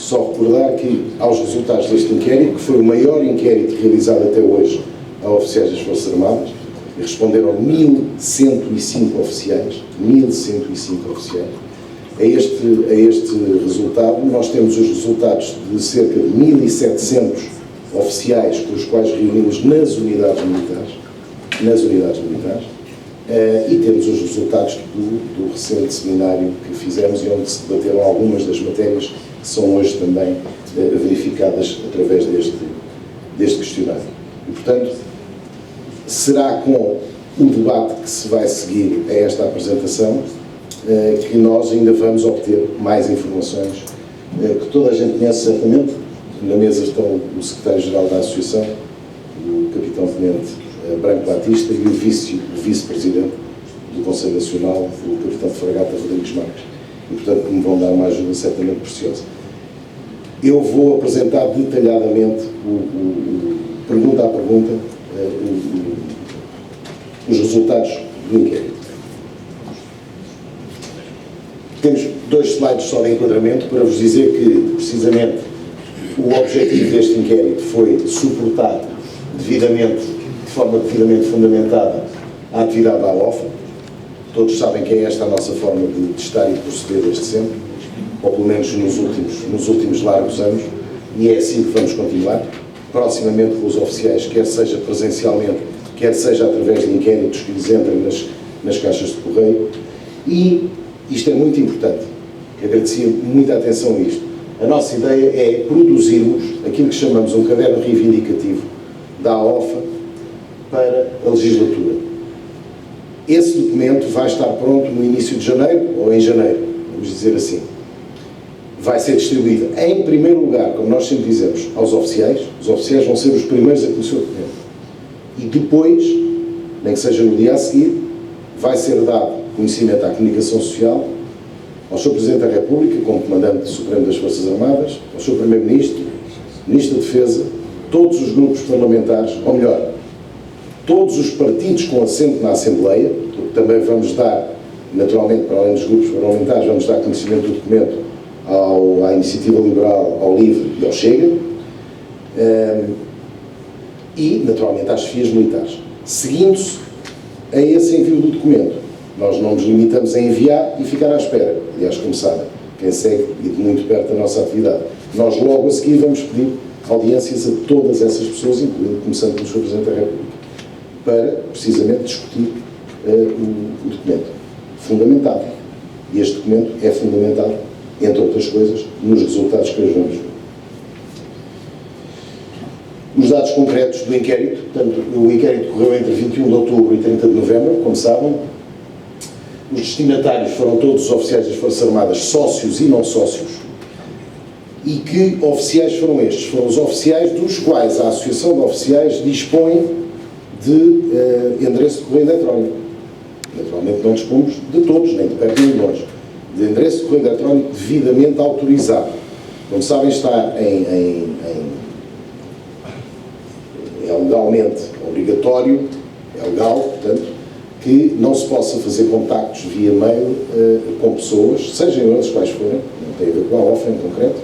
Só recordar que, aos resultados deste inquérito, que foi o maior inquérito realizado até hoje a oficiais das Forças Armadas, e responderam 1.105 oficiais, 1.105 oficiais. A este resultado, nós temos os resultados de cerca de 1.700 oficiais com os quais reunimos nas unidades militares, e temos os resultados do recente seminário que fizemos e onde se debateram algumas das matérias que são hoje também verificadas através deste questionário. E, portanto, será com o debate que se vai seguir a esta apresentação que nós ainda vamos obter mais informações que toda a gente conhece certamente. Na mesa estão o secretário-geral da Associação, o capitão-tenente Branco Batista e o vice-presidente do Conselho Nacional, o capitão de fragata Rodrigues Marques. E, portanto, me vão dar uma ajuda certamente preciosa. Eu vou apresentar detalhadamente, pergunta a pergunta, os resultados do inquérito. Temos 2 slides só de enquadramento para vos dizer que, precisamente, o objetivo deste inquérito foi suportar devidamente, de forma devidamente fundamentada, a atividade da OFA. Todos sabem que é esta a nossa forma de estar e proceder desde sempre, ou pelo menos nos últimos largos anos, e é assim que vamos continuar, proximamente com os oficiais, quer seja presencialmente, quer seja através de inquéritos que lhes entrem nas caixas de correio. E isto é muito importante, agradecia muita atenção a isto. A nossa ideia é produzirmos aquilo que chamamos um caderno reivindicativo da OFA para a legislatura. Esse documento vai estar pronto no início de janeiro, ou em janeiro, vamos dizer assim. Vai ser distribuído, em primeiro lugar, como nós sempre dizemos, aos oficiais. Os oficiais vão ser os primeiros a conhecer o documento. E depois, nem que seja no dia a seguir, vai ser dado conhecimento à comunicação social, ao Sr. Presidente da República, como Comandante Supremo das Forças Armadas, ao Sr. Primeiro-Ministro, Ministro da Defesa, todos os grupos parlamentares, ou melhor, todos os partidos com assento na Assembleia, porque também vamos dar, naturalmente, para além dos grupos parlamentares, vamos dar conhecimento do documento à Iniciativa Liberal, ao LIVRE e ao Chega, e, naturalmente, às chefias militares. Seguindo-se a esse envio do documento, nós não nos limitamos a enviar e ficar à espera. Aliás, como sabem, quem segue e de muito perto a nossa atividade, nós logo a seguir vamos pedir audiências a todas essas pessoas, incluindo, começando pelo Sr. Presidente da República, para, precisamente, discutir o documento. Fundamentado. E este documento é fundamentado, entre outras coisas, nos resultados que hoje vamos ver. Os dados concretos do inquérito, portanto, o inquérito correu entre 21 de outubro e 30 de novembro, como sabem. Os destinatários foram todos os oficiais das Forças Armadas, sócios e não sócios. E que oficiais foram estes? Foram os oficiais dos quais a Associação de Oficiais dispõe de endereço de correio eletrónico. Naturalmente não dispomos de todos, nem de perto nem de longe. De endereço de correio eletrónico devidamente autorizado. Como sabem, está é legalmente obrigatório, é legal, portanto, que não se possa fazer contactos via mail com pessoas, sejam eles quais forem, não tem a ver com a OFA em concreto,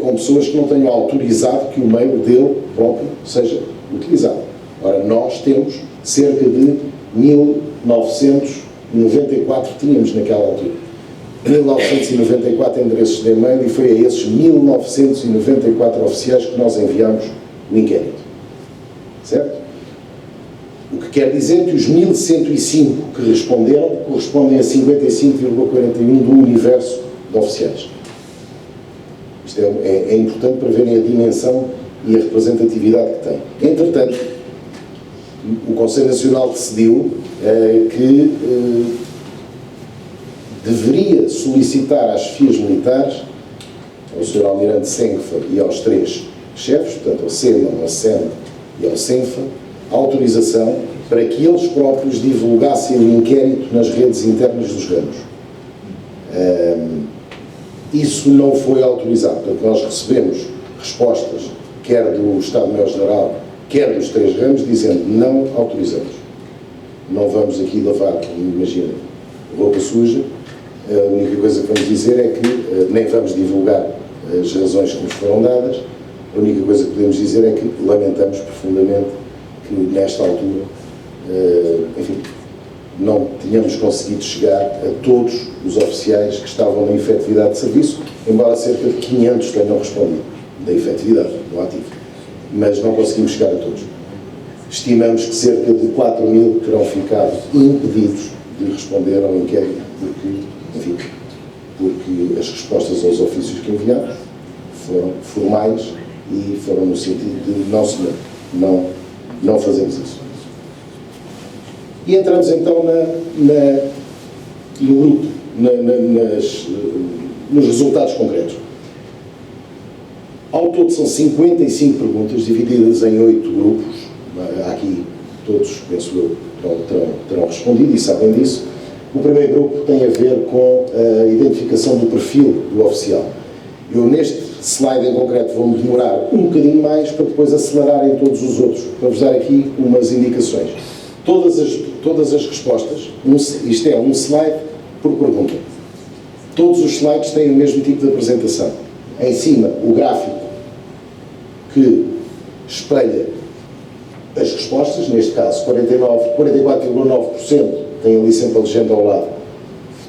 com pessoas que não tenham autorizado que o mail dele próprio seja utilizado. Ora, nós temos cerca de 1994, tínhamos naquela altura, 1994 endereços de e-mail, e foi a esses 1994 oficiais que nós enviamos o inquérito. Certo? O que quer dizer que os 1.105 que responderam correspondem a 55,41% do universo de oficiais. Isto é importante para verem a dimensão e a representatividade que tem. Entretanto, o Conselho Nacional decidiu que deveria solicitar às chefias militares, ao Sr. Almirante Senfa e aos 3 chefes, portanto ao SEMA, ao SEMA e ao SENFA, autorização para que eles próprios divulgassem o inquérito nas redes internas dos ramos. Isso não foi autorizado. Portanto, nós recebemos respostas, quer do Estado-Maior-General, quer dos 3 ramos, dizendo não autorizamos. Não vamos aqui lavar, imaginem, roupa suja. A única coisa que vamos dizer é que nem vamos divulgar as razões que nos foram dadas. A única coisa que podemos dizer é que lamentamos profundamente que, nesta altura, enfim, não tínhamos conseguido chegar a todos os oficiais que estavam na efetividade de serviço, embora cerca de 500 tenham respondido da efetividade, do ativo. Mas não conseguimos chegar a todos. Estimamos que cerca de 4.000 terão ficado impedidos de responder ao inquérito, porque as respostas aos ofícios que enviámos foram formais e foram no sentido de não, senhor, não fazemos isso. E entramos então no grupo, nos resultados concretos. Ao todo são 55 perguntas, divididas em 8 grupos. Aqui todos, penso eu, terão respondido e sabem disso. O primeiro grupo tem a ver com a identificação do perfil do oficial. Eu, neste slide em concreto, vou-me demorar um bocadinho mais para depois acelerar em todos os outros, para vos dar aqui umas indicações. Todas as respostas, isto é um slide por pergunta. Todos os slides têm o mesmo tipo de apresentação. Em cima, o gráfico que espelha as respostas, neste caso 44,9% tem ali sempre a legenda ao lado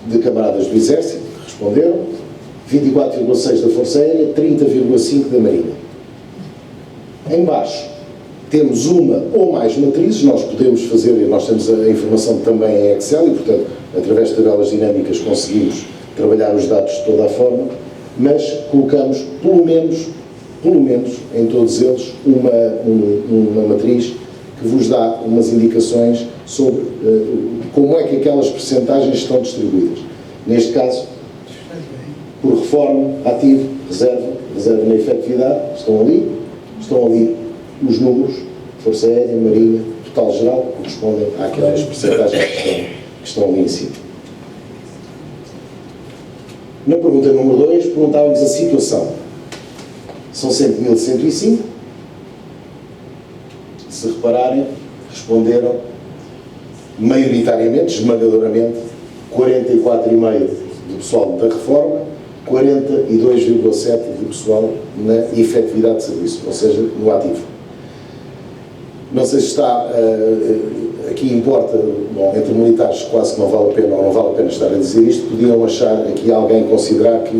de camaradas do Exército que responderam, 24,6% da Força Aérea, 30,5% da Marinha. Em baixo temos uma ou mais matrizes, nós podemos fazer, nós temos a informação também em Excel e, portanto, através de tabelas dinâmicas conseguimos trabalhar os dados de toda a forma, mas colocamos pelo menos em todos eles uma matriz que vos dá umas indicações sobre como é que aquelas percentagens estão distribuídas. Neste caso, por reforma, ativo, reserva na efetividade, estão ali os números, Força Aérea, Marinha, total geral, correspondem àquelas percentagens que estão ali em cima. Na pergunta número 2, perguntávamos a situação. São 100.105. Se repararem, responderam maioritariamente, esmagadoramente, 44,5% do pessoal da reforma, 42,7% do pessoal na efetividade de serviço, ou seja, no ativo. Não sei se está, aqui importa, bom, entre militares quase que não vale a pena ou não vale a pena estar a dizer isto, podiam achar aqui alguém considerar que,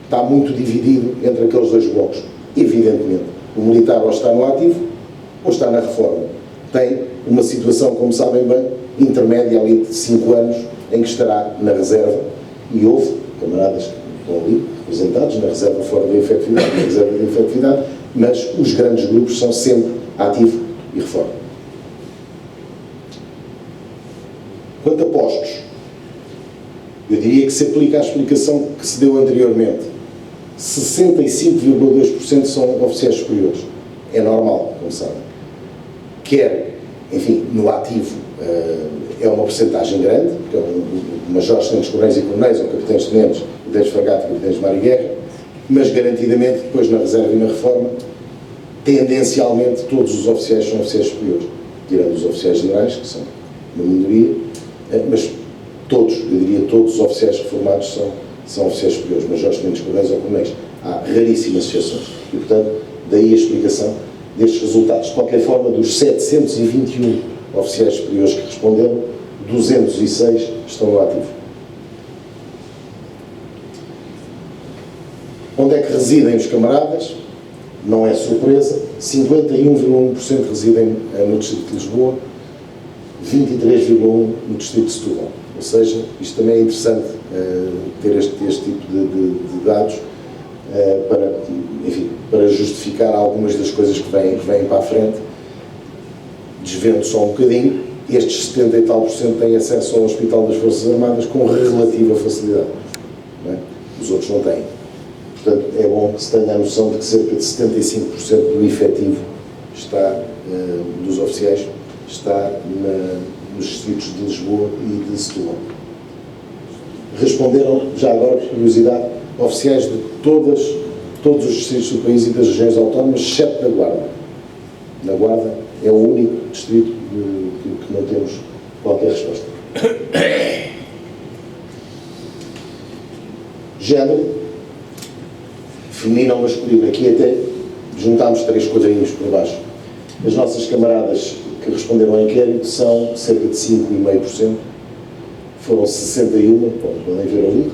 está muito dividido entre aqueles dois blocos. Evidentemente, o militar ou está no ativo ou está na reforma. Tem uma situação, como sabem bem, intermédia ali de 5 anos, em que estará na reserva, e houve camaradas que estão ali, representados na reserva fora da efetividade, na reserva da efetividade, mas os grandes grupos são sempre ativo e reforma. Quanto a postos, eu diria que se aplica à explicação que se deu anteriormente. 65,2% são oficiais superiores. É normal, como sabem. No ativo é uma porcentagem grande, porque majores, tenentes, coronéis e coronéis, ou capitães de tenentes, capitães de fragata e capitães de mar e guerra, mas garantidamente depois na reserva e na reforma, tendencialmente todos os oficiais são oficiais superiores, tirando os oficiais generais, que são uma minoria, mas todos, eu diria todos os oficiais reformados são oficiais superiores, majores, tenentes, coronéis ou coronéis. Há raríssimas exceções e, portanto, daí a explicação destes resultados. De qualquer forma, dos 721 oficiais superiores que responderam, 206 estão no ativo. Onde é que residem os camaradas? Não é surpresa, 51,1% residem no Distrito de Lisboa, 23,1% no Distrito de Setúbal. Ou seja, isto também é interessante ter este tipo de dados para justificar algumas das coisas que vêm para a frente. Desvendo só um bocadinho, estes 70 e tal % têm acesso ao Hospital das Forças Armadas com relativa facilidade. Não é? Os outros não têm. Portanto, é bom que se tenha a noção de que cerca de 75% do efetivo dos oficiais está nos distritos de Lisboa e de Setúbal. Responderam, já agora, por curiosidade, oficiais de todos os distritos do país e das regiões autónomas, exceto da Guarda. Na Guarda é o único distrito que não temos qualquer resposta. Género. feminino ou masculino. Aqui até juntámos 3 quadrinhos por baixo. As nossas camaradas que responderam ao inquérito são cerca de 5,5%. Foram 61, podem ver ali,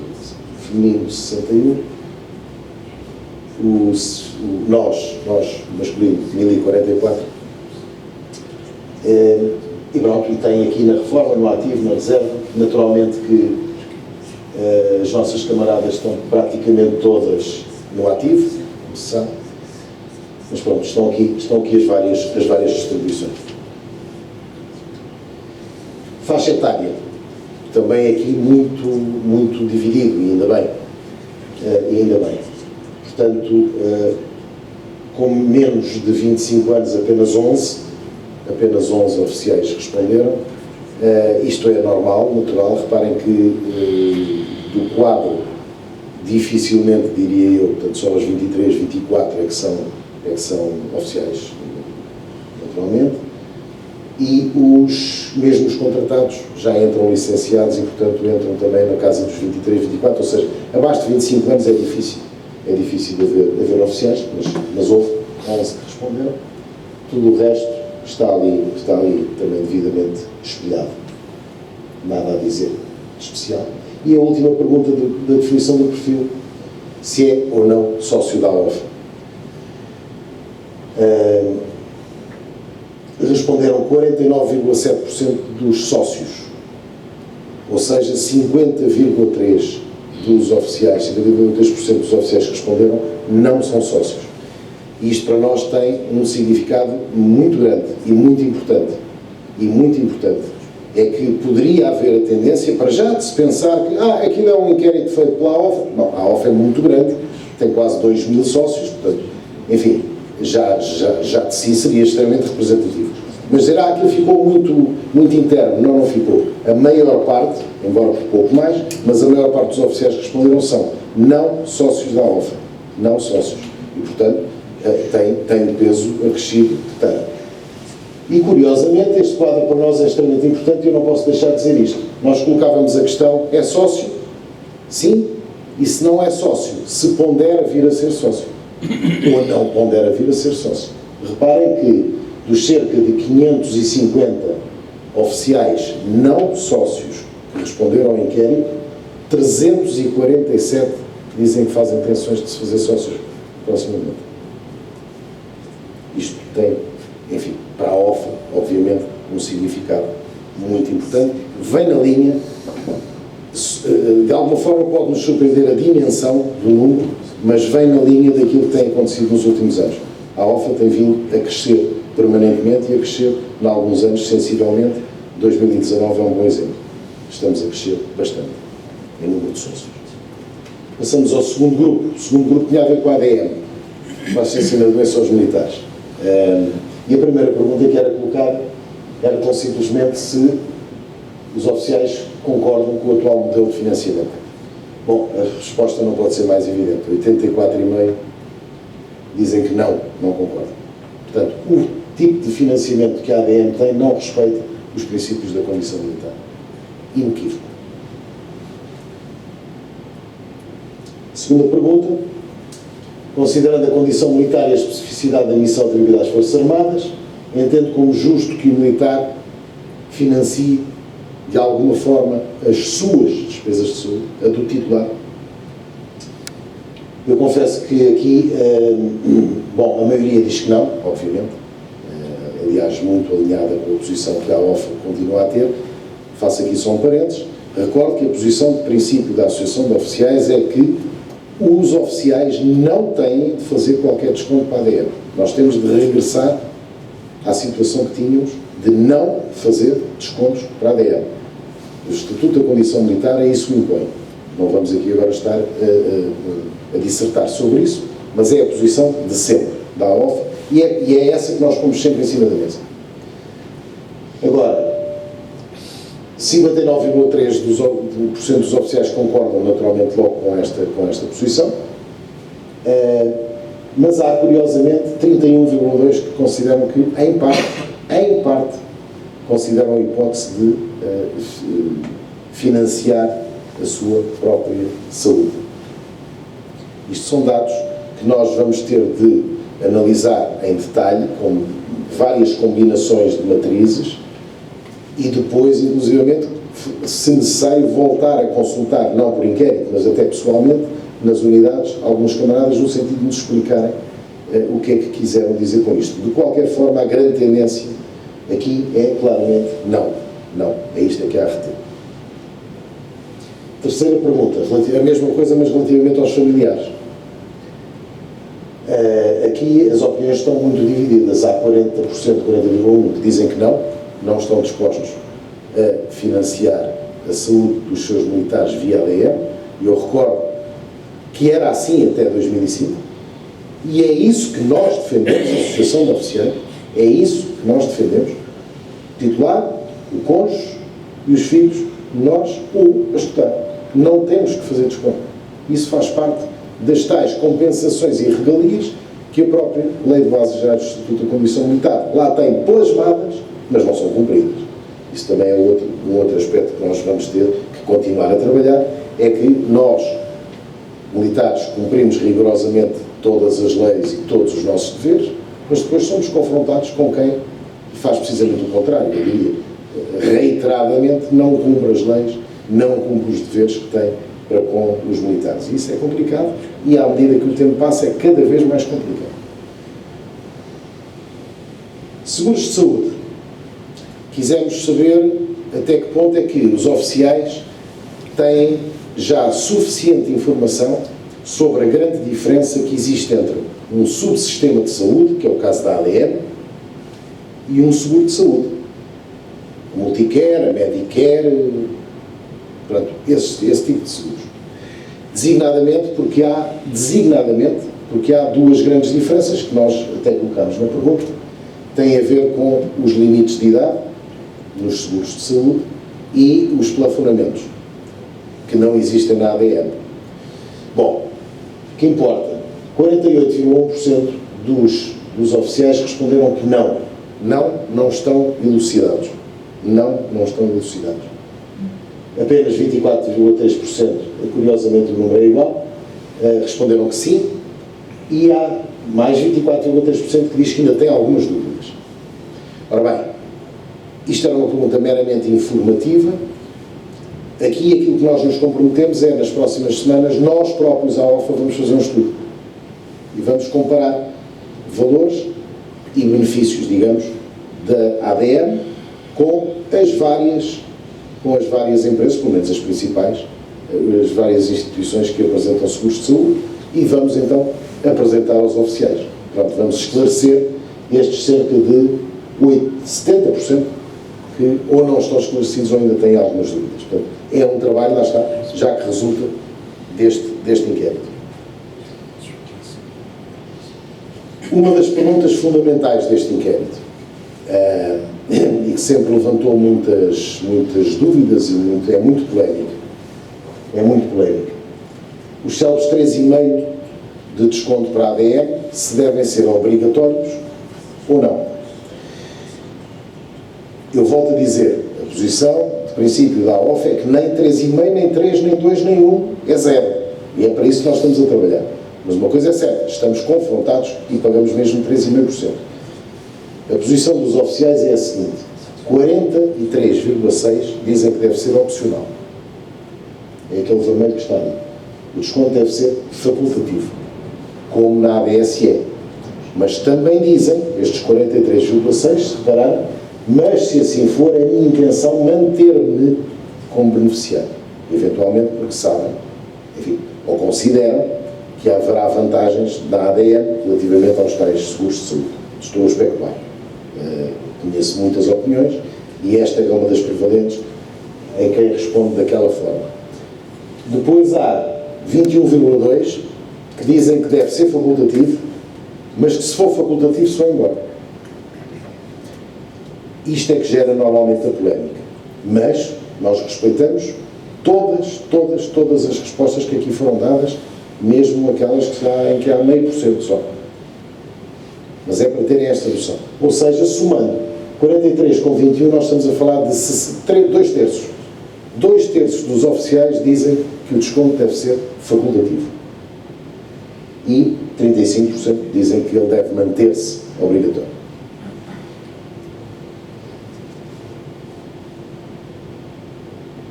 feminino 61. Nós, masculino, 1044. E pronto, e tem aqui na reforma, no ativo, na reserva, naturalmente que as nossas camaradas estão praticamente todas no ativo, como se sabe, mas pronto, estão aqui as várias distribuições. Faixa etária, também aqui muito dividido, e ainda bem. Portanto, com menos de 25 anos, apenas 11 oficiais responderam. Isto é normal, natural. Reparem que do quadro, dificilmente, diria eu, portanto, só aos 23, 24 é que são oficiais, naturalmente. E mesmo os contratados já entram licenciados e, portanto, entram também na casa dos 23, 24, ou seja, abaixo de 25 anos é difícil de haver oficiais, mas houve 11 que responderam. Tudo o resto está ali também devidamente espelhado. Nada a dizer de especial. E a última pergunta da definição do perfil, se é ou não sócio da AOF. Responderam 49,7% dos sócios, ou seja, 50,3% dos oficiais, 50,3% dos oficiais que responderam não são sócios. Isto para nós tem um significado muito grande e muito importante. É que poderia haver a tendência, para já, de se pensar que aquilo é um inquérito feito pela AOF. Não, a AOF é muito grande, tem quase 2.000 sócios, portanto, enfim, já de si seria extremamente representativo. Mas dizer, aquilo ficou muito interno. Não ficou. A maior parte, embora por pouco mais, mas a maior parte dos oficiais que responderam são não sócios da AOF. Não sócios. E, portanto, tem o peso acrescido que tem. E, curiosamente, este quadro para nós é extremamente importante e eu não posso deixar de dizer isto. Nós colocávamos a questão, é sócio? Sim. E se não é sócio, se pondera vir a ser sócio. Ou não pondera vir a ser sócio. Reparem que dos cerca de 550 oficiais não sócios que responderam ao inquérito, 347 dizem que fazem intenções de se fazer sócios proximamente. Isto tem, enfim, para a OFA, obviamente, um significado muito importante. Vem na linha, de alguma forma pode-nos surpreender a dimensão do número, mas vem na linha daquilo que tem acontecido nos últimos anos. A OFA tem vindo a crescer permanentemente e a crescer, em alguns anos, sensivelmente. 2019 é um bom exemplo. Estamos a crescer bastante em número de sócios. Passamos ao segundo grupo. O segundo grupo tinha a ver com a ADM, Baixa Ensino da Doença aos Militares. E a primeira pergunta que era colocada era tão simplesmente se os oficiais concordam com o atual modelo de financiamento. Bom, a resposta não pode ser mais evidente. 84,5% dizem que não concordam. Portanto, o tipo de financiamento que a ADM tem não respeita os princípios da condição militar. Inequívoco. Segunda pergunta. Considerando a condição militar e a especificidade da missão atribuída às Forças Armadas, entendo como justo que o militar financie, de alguma forma, as suas despesas de saúde, a do titular? Eu confesso que aqui, a maioria diz que não, obviamente, aliás, muito alinhada com a posição que a OFA continua a ter. Faço aqui só um parênteses. Recordo que a posição de princípio da Associação de Oficiais é que os oficiais não têm de fazer qualquer desconto para a ADM. Nós temos de regressar à situação que tínhamos de não fazer descontos para a ADM. O Estatuto da Condição Militar é isso que impõe. Não vamos aqui agora estar a dissertar sobre isso, mas é a posição de sempre da AOF e é essa que nós pomos sempre em cima da mesa. Agora, 59,3% dos oficiais concordam naturalmente logo com esta posição, mas há, curiosamente, 31,2% que consideram que, em parte, consideram a hipótese de financiar a sua própria saúde. Isto são dados que que nós vamos ter de analisar em detalhe, com várias combinações de matrizes, e depois, inclusivamente, se necessário, voltar a consultar, não por inquérito, mas até pessoalmente, nas unidades, alguns camaradas, no sentido de nos explicarem o que é que quiseram dizer com isto. De qualquer forma, a grande tendência aqui é claramente não, é isto que há a reter. Terceira pergunta, a mesma coisa, mas relativamente aos familiares. Aqui as opiniões estão muito divididas. Há 40%, 40,1% que dizem que não estão dispostos a financiar a saúde dos seus militares via ADM. E eu recordo que era assim até 2005. E é isso que nós defendemos, a Associação de Oficiais, é isso que nós defendemos. O titular, o cônjuge e os filhos, nós o a estudar. Não temos que fazer desconto. Isso faz parte das tais compensações e regalias que a própria Lei de Bases Gerais do Estatuto da Condição Militar lá tem plasmadas, mas não são cumpridas. Isso também é um outro aspecto que nós vamos ter que continuar a trabalhar, é que nós, militares, cumprimos rigorosamente todas as leis e todos os nossos deveres, mas depois somos confrontados com quem faz precisamente o contrário. Eu diria, reiteradamente, não cumpre as leis, não cumpre os deveres que tem para com os militares. Isso é complicado e, à medida que o tempo passa, é cada vez mais complicado. Seguros de saúde. Quisemos saber até que ponto é que os oficiais têm já suficiente informação sobre a grande diferença que existe entre um subsistema de saúde, que é o caso da ADM, e um seguro de saúde. A Multicare, a Medicare, portanto, esse tipo de seguros. Designadamente porque há duas grandes diferenças que nós até colocamos na pergunta. Tem a ver com os limites de idade nos seguros de saúde e os plafonamentos, que não existem na ADM. Bom, o que importa? 48,1% dos oficiais responderam que não estão elucidados. Não estão elucidados. Apenas 24,3%, curiosamente o número é igual, responderam que sim, e há mais 24,3% que diz que ainda tem algumas dúvidas. Ora bem, isto era uma pergunta meramente informativa. Aqui aquilo que nós nos comprometemos é, nas próximas semanas, nós próprios à OFA vamos fazer um estudo e vamos comparar valores e benefícios, digamos, da ADM com as várias empresas, pelo menos as principais, as várias instituições que apresentam seguros de saúde, e vamos então apresentar aos oficiais. Pronto, vamos esclarecer estes cerca de 70% que ou não estão esclarecidos ou ainda têm algumas dúvidas. Portanto, é um trabalho, lá está, já que resulta deste inquérito. Uma das perguntas fundamentais deste inquérito, e que sempre levantou muitas dúvidas e é muito polémica, os célebres 3,5% de desconto para a ADM, se devem ser obrigatórios ou não. Eu volto a dizer, a posição de princípio da OFA é que nem 3,5%, nem 3%, nem 2%, nem 1% é zero. E é para isso que nós estamos a trabalhar. Mas uma coisa é certa, estamos confrontados e pagamos mesmo 3,5%. A posição dos oficiais é a seguinte: 43,6% dizem que deve ser opcional. É aquele vermelho que está ali. O desconto deve ser facultativo, como na ABSE. Mas também dizem, estes 43,6%, se repararam, mas se assim for, é a minha intenção manter-me como beneficiário. Eventualmente porque sabem, enfim, ou consideram que haverá vantagens da ADM relativamente aos tais seguros de saúde. Estou a especular. Conheço muitas opiniões e esta é uma das prevalentes em quem responde daquela forma. Depois há 21,2% que dizem que deve ser facultativo, mas que se for facultativo se vão embora. Isto é que gera normalmente a polémica. Mas nós respeitamos todas as respostas que aqui foram dadas, mesmo aquelas em que há 0,5% só. Mas é para terem esta noção. Ou seja, somando 43 com 21, nós estamos a falar de 2/3. 2/3 dos oficiais dizem que o desconto deve ser facultativo. E 35% dizem que ele deve manter-se obrigatório.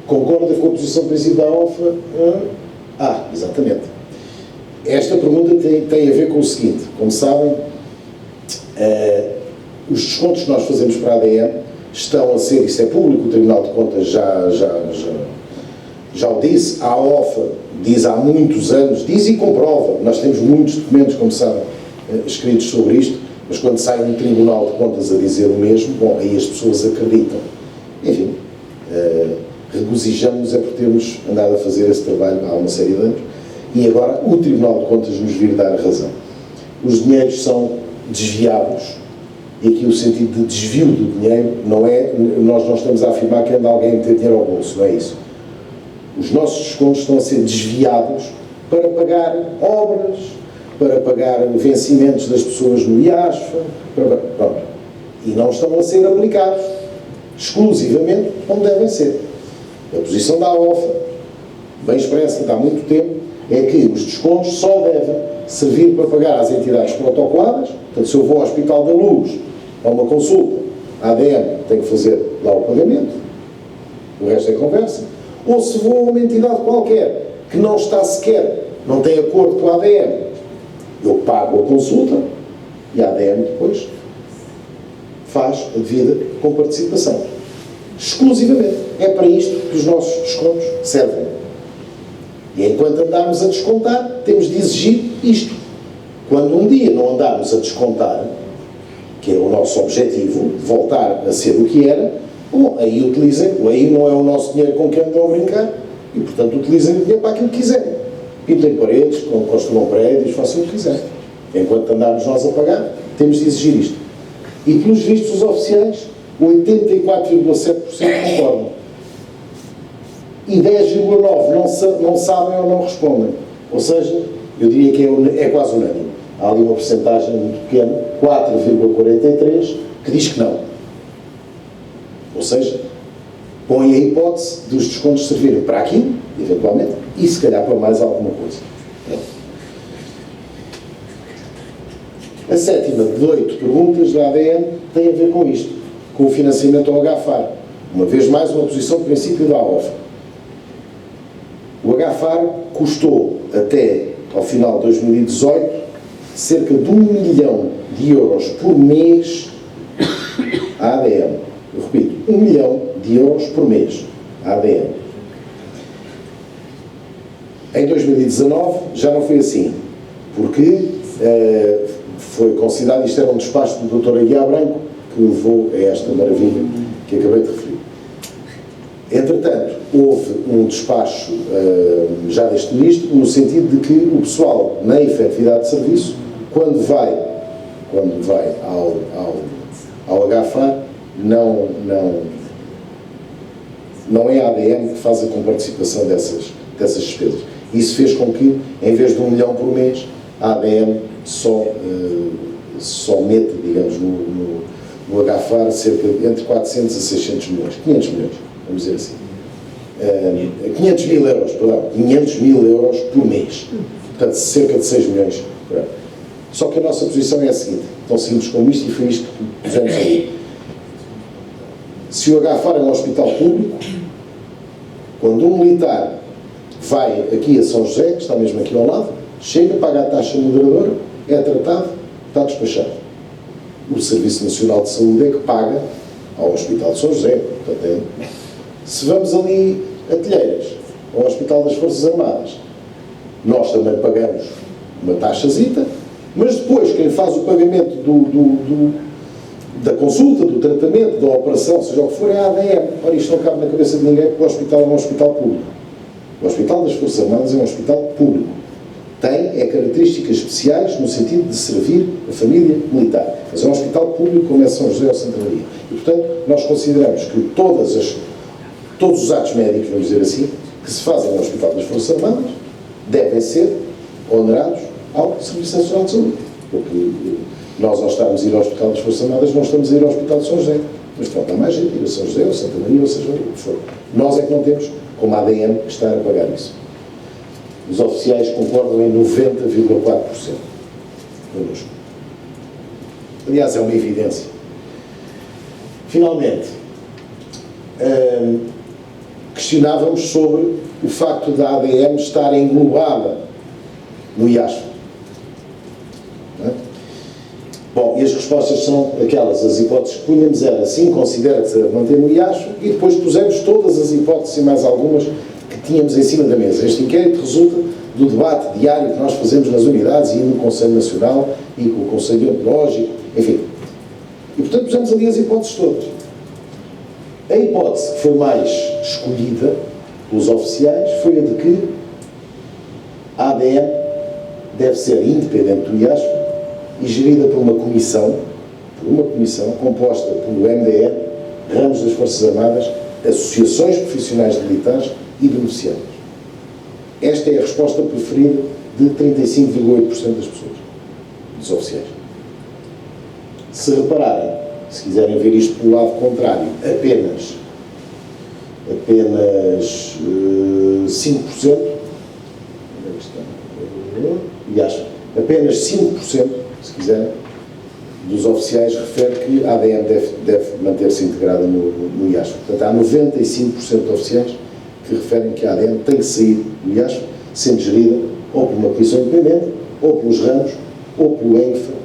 Concorda com a posição do princípio da OFA? Exatamente. Esta pergunta tem a ver com o seguinte: como sabem, os descontos que nós fazemos para a ADM estão a ser, isso é público, o Tribunal de Contas já o disse, a OFA diz há muitos anos, diz e comprova, nós temos muitos documentos, como sabem, escritos sobre isto, mas quando sai um Tribunal de Contas a dizer o mesmo, bom, aí as pessoas acreditam. Enfim, regozijamos é por termos andado a fazer esse trabalho há uma série de anos, e agora o Tribunal de Contas nos vir dar a razão. Os dinheiros são desviados, e aqui o sentido de desvio do dinheiro não é, nós não estamos a afirmar que anda alguém a meter dinheiro ao bolso, não é isso. Os nossos descontos estão a ser desviados para pagar obras, para pagar vencimentos das pessoas no IASFA, pronto. E não estão a ser aplicados exclusivamente onde devem ser. A posição da OFA, bem expressa há muito tempo, é que os descontos só devem servir para pagar às entidades protocoladas. Portanto, se eu vou ao Hospital da Luz a uma consulta, a ADM tem que fazer lá o pagamento, o resto é conversa. Ou se vou a uma entidade qualquer que não está sequer, não tem acordo com a ADM, eu pago a consulta e a ADM depois faz a devida com participação. Exclusivamente. É para isto que os nossos descontos servem. E enquanto andarmos a descontar, temos de exigir isto. Quando um dia não andarmos a descontar, que é o nosso objetivo, voltar a ser o que era, bom, aí utilizem, aí não é o nosso dinheiro com quem andam a brincar, e portanto utilizem o dinheiro para aquilo que quiserem. Pintem paredes, construam prédios, façam o que quiserem. Enquanto andarmos nós a pagar, temos de exigir isto. E pelos vistos os oficiais, 84,7% concordam. E 10,9% não sabem ou não respondem. Ou seja, eu diria que é quase unânime. Há ali uma porcentagem muito pequena, 4,43%, que diz que não. Ou seja, põe a hipótese dos descontos servirem para aquilo, eventualmente, e se calhar para mais alguma coisa. A sétima de 8 perguntas da ADM tem a ver com isto, com o financiamento ao HFAR. Uma vez mais, uma posição de princípio da OFA. O HFAR custou, até ao final de 2018, cerca de 1 milhão de euros por mês à ADM. Eu repito, 1 milhão de euros por mês à ADM. Em 2019 já não foi assim, porque foi considerado, isto era um despacho do Dr. Aguiar Branco, que levou a esta maravilha que acabei de referir. Entretanto, houve um despacho já deste Ministro, no sentido de que o pessoal, na efetividade de serviço, quando vai ao HFAR, não é a ADM que faz a comparticipação dessas despesas. Isso fez com que, em vez de 1 milhão por mês, a ADM só mete, digamos, no HFAR cerca de entre 400 a 600 milhões, 500 milhões, vamos dizer assim. 500 mil euros, perdão, 500 mil euros por mês. Portanto, cerca de 6 milhões por ano. Só que a nossa posição é a seguinte, tão simples como isto, e foi isto que pusemos aí. Se o HFAR é um hospital público, quando um militar vai aqui a São José, que está mesmo aqui ao lado, chega, paga a taxa moderadora, é tratado, está despachado. O Serviço Nacional de Saúde é que paga ao Hospital de São José. Portanto, se vamos ali a Telheiras, ao Hospital das Forças Armadas, nós também pagamos uma taxazita, mas depois quem faz o pagamento da consulta, do tratamento, da operação, seja o que for, é a ADM. Ora, isto não cabe na cabeça de ninguém, porque o hospital é um hospital público. O Hospital das Forças Armadas é um hospital público. Tem características especiais no sentido de servir a família militar. Mas é um hospital público como é São José ou Santa Maria. E, portanto, nós consideramos que todos os atos médicos, vamos dizer assim, que se fazem no Hospital das Forças Armadas, devem ser onerados ao Serviço Nacional de Saúde. Porque nós, ao estarmos a ir ao Hospital das Forças Armadas, não estamos a ir ao Hospital de São José. Mas falta mais gente ir a São José ou Santa Maria ou seja o que for. Nós é que não temos, como a ADM, que está a pagar isso. Os oficiais concordam em 90,4%. connosco. Aliás, é uma evidência. Finalmente, questionávamos sobre o facto da ADM estar englobada no IASF. Bom, e as respostas são aquelas, as hipóteses que punhamos era sim, considera que se deve manter no IASF, e depois pusemos todas as hipóteses e mais algumas que tínhamos em cima da mesa. Este inquérito resulta do debate diário que nós fazemos nas unidades e no Conselho Nacional e com o Conselho Ontológico, enfim. E portanto pusemos ali as hipóteses todas. A hipótese que foi mais escolhida pelos oficiais foi a de que a ADM deve ser independente do IASF e gerida por uma comissão composta pelo MDE, ramos das Forças Armadas, associações profissionais de militares e beneficiários. Esta é a resposta preferida de 35,8% das pessoas, dos oficiais. Se repararem, se quiserem ver isto pelo lado contrário, apenas 5%, apenas 5%, se quiserem, dos oficiais refere que a ADM deve manter-se integrada no IASF. Portanto, há 95% de oficiais que referem que a ADM tem que sair do IASF, sendo gerida ou por uma comissão independente, ou pelos ramos, ou pelo ENFA.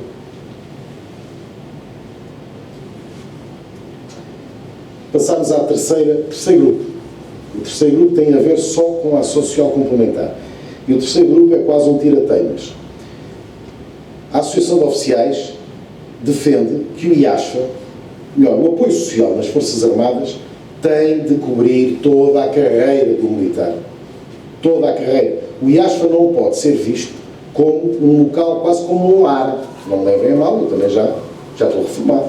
Passamos ao terceiro grupo. O terceiro grupo tem a ver só com a ação social complementar. E o terceiro grupo é quase um tira-teimas. A Associação de Oficiais defende que o IASF, melhor, o apoio social nas Forças Armadas, tem de cobrir toda a carreira do militar. Toda a carreira. O IASF não pode ser visto como um local, quase como um lar. Não me levem a mal, eu também já estou reformado.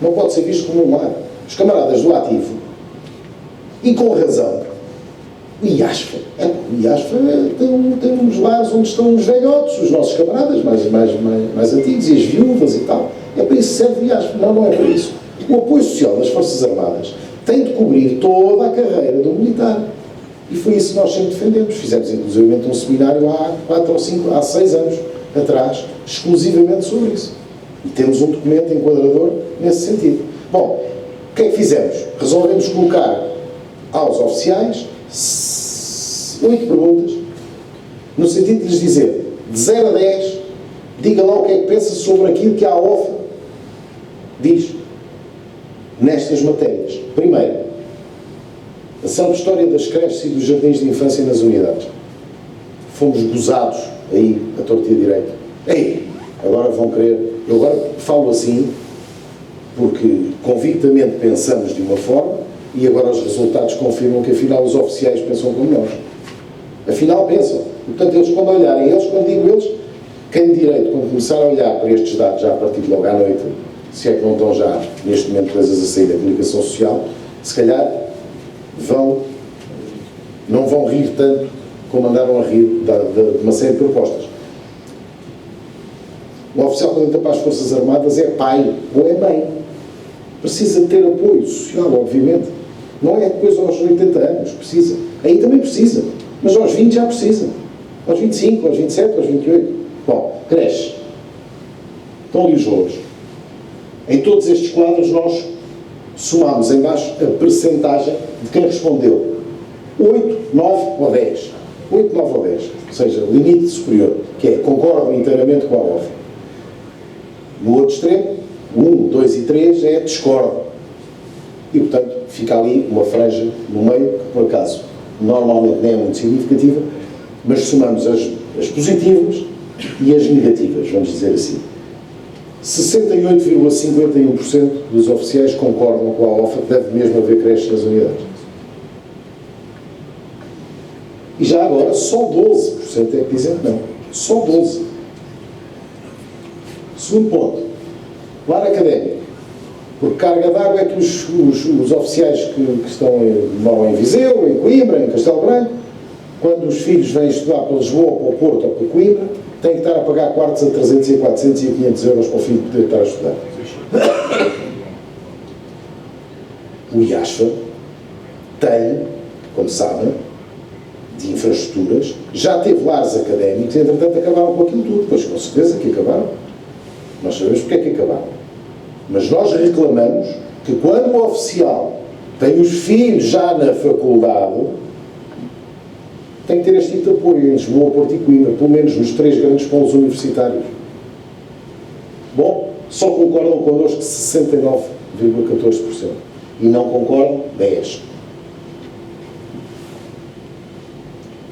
Não pode ser visto como um lar. Os camaradas do ativo, e com razão, o IASF tem uns lares onde estão os velhotes, os nossos camaradas mais antigos, e as viúvas e tal. É para isso que serve o IASF. Não é para isso. O apoio social das Forças Armadas tem de cobrir toda a carreira do militar. E foi isso que nós sempre defendemos. Fizemos inclusive um seminário há 6 anos atrás, exclusivamente sobre isso. E temos um documento enquadrador nesse sentido. Bom, o que é que fizemos? Resolvemos colocar aos oficiais 8 perguntas, no sentido de lhes dizer, de 0 a 10, diga lá o que é que pensa sobre aquilo que a AOF diz nestas matérias. Primeiro, a célebre história das creches e dos jardins de infância nas unidades. Fomos gozados aí, a torta e a direita. Ei, agora vão querer... Eu agora falo assim porque convictamente pensamos de uma forma e agora os resultados confirmam que afinal os oficiais pensam como nós. Afinal pensam. Portanto, eles quando olharem, quando digo eles, quem de direito, quando começar a olhar para estes dados já a partir de logo à noite, se é que não estão já neste momento coisas a sair da comunicação social, se calhar não vão rir tanto como andaram a rir de uma série de propostas. O oficial quando entra para as Forças Armadas é pai ou é mãe. Precisa de ter apoio social, obviamente. Não é depois aos 80 anos, precisa. Aí também precisa, mas aos 20 já precisa. Aos 25, aos 27, aos 28. Bom, creche. Estão ali os valores. Em todos estes quadros nós somámos em baixo a percentagem de quem respondeu 8, 9 ou 10. 8, 9 ou 10. Ou seja, limite superior, que é concordam inteiramente com a OF. No outro extremo, 1, 2 e 3 é discordam. E, portanto, fica ali uma franja no meio, que por acaso normalmente não é muito significativa, mas somamos as positivas e as negativas, vamos dizer assim. 68,51% dos oficiais concordam com a OFA que deve mesmo haver creches nas unidades. E já agora, só 12% é que dizem que não. Só 12%. Segundo ponto, lar académico. Por carga d'água é que os oficiais que moram em Viseu, em Coimbra, em Castelo Branco, quando os filhos vêm estudar para Lisboa, para o Porto ou para Coimbra, têm que estar a pagar quartos a 300, a 400 e a 500 euros para o filho poder estar a estudar. O IASF tem, como sabem, de infraestruturas, já teve lares académicos e, entretanto, acabaram com aquilo tudo. Pois, com certeza que acabaram. Nós sabemos porque é que acabaram. Mas nós reclamamos que quando o oficial tem os filhos já na faculdade, tem que ter este tipo de apoio em Lisboa, Porto e Coimbra, pelo menos nos 3 grandes polos universitários. Bom, só concordam connosco 69,14%. E não concordam 10%.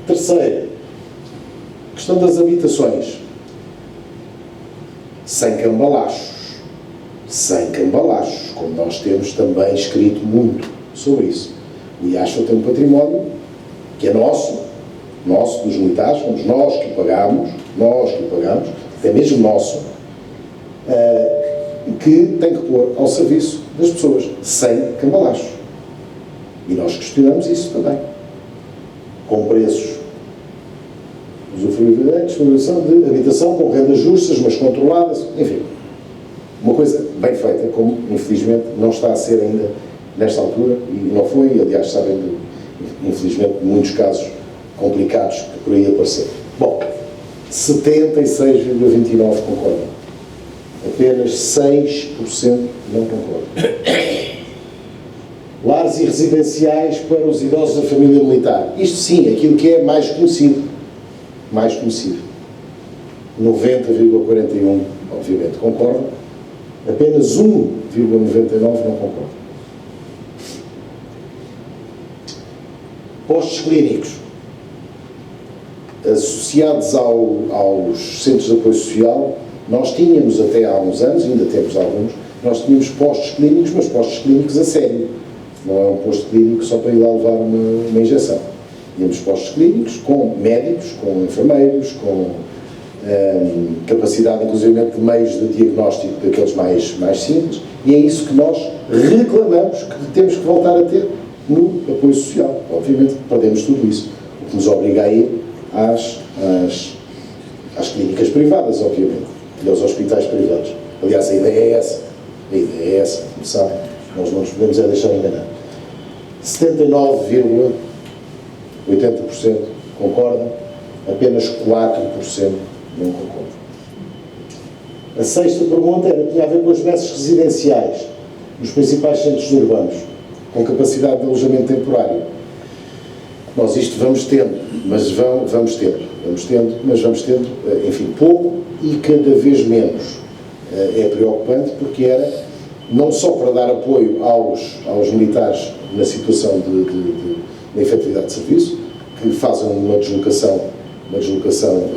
Terceira, questão das habitações. Sem cambalachos. Sem cambalachos, como nós temos também escrito muito sobre isso. O IASFA tem um património que é nosso, dos militares, somos nós que pagamos, é mesmo nosso, que tem que pôr ao serviço das pessoas, sem cambalachos. E nós questionamos isso também. Com preços usufruíveis, de habitação com rendas justas, mas controladas, enfim. Uma coisa bem feita, como infelizmente não está a ser ainda nesta altura, e não foi, aliás, sabem de, infelizmente, muitos casos complicados que por aí apareceram. Bom, 76,29% concordam. Apenas 6% não concordam. Lares e residenciais para os idosos da família militar. Isto sim, aquilo que é mais conhecido. 90,41% obviamente concordam. Apenas 1,99% não concordam. Postos clínicos associados aos centros de apoio social, nós tínhamos até há uns anos, ainda temos alguns, nós tínhamos postos clínicos, mas postos clínicos a sério. Não é um posto clínico só para ir lá levar uma injeção. Tínhamos postos clínicos com médicos, com enfermeiros, com capacidade, inclusive, de meios de diagnóstico daqueles mais simples, e é isso que nós reclamamos que temos que voltar a ter no apoio social. Obviamente perdemos tudo isso, o que nos obriga a ir às clínicas privadas, obviamente, e aos hospitais privados. Aliás, a ideia é essa, como sabem, nós não nos podemos deixar enganar. 79,80% concordam, apenas 4% não concordam. A sexta pergunta tinha a ver com as mesas residenciais nos principais centros urbanos, com capacidade de alojamento temporário. Nós isto vamos tendo, mas vamos tendo, enfim, pouco e cada vez menos. É preocupante porque era não só para dar apoio aos militares na situação de efetividade de serviço, que fazem uma deslocação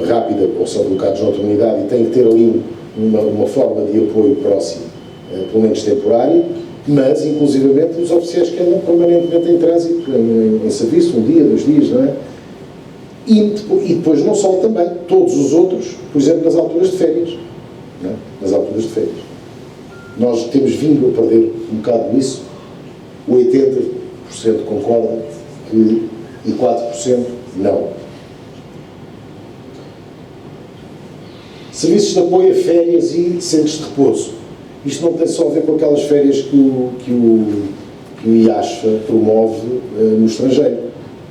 rápida ou são colocados noutra unidade e têm que ter ali uma forma de apoio próximo, pelo menos temporário, mas inclusivamente os oficiais que andam permanentemente em trânsito, em serviço, 1 dia, 2 dias, não é? E depois não só também, todos os outros, por exemplo, nas alturas de férias. Não é? Nas alturas de férias. Nós temos vindo a perder um bocado isso, 80% concordam e 4% não. Serviços de apoio a férias e centros de repouso. Isto não tem só a ver com aquelas férias que o IASFA promove no estrangeiro,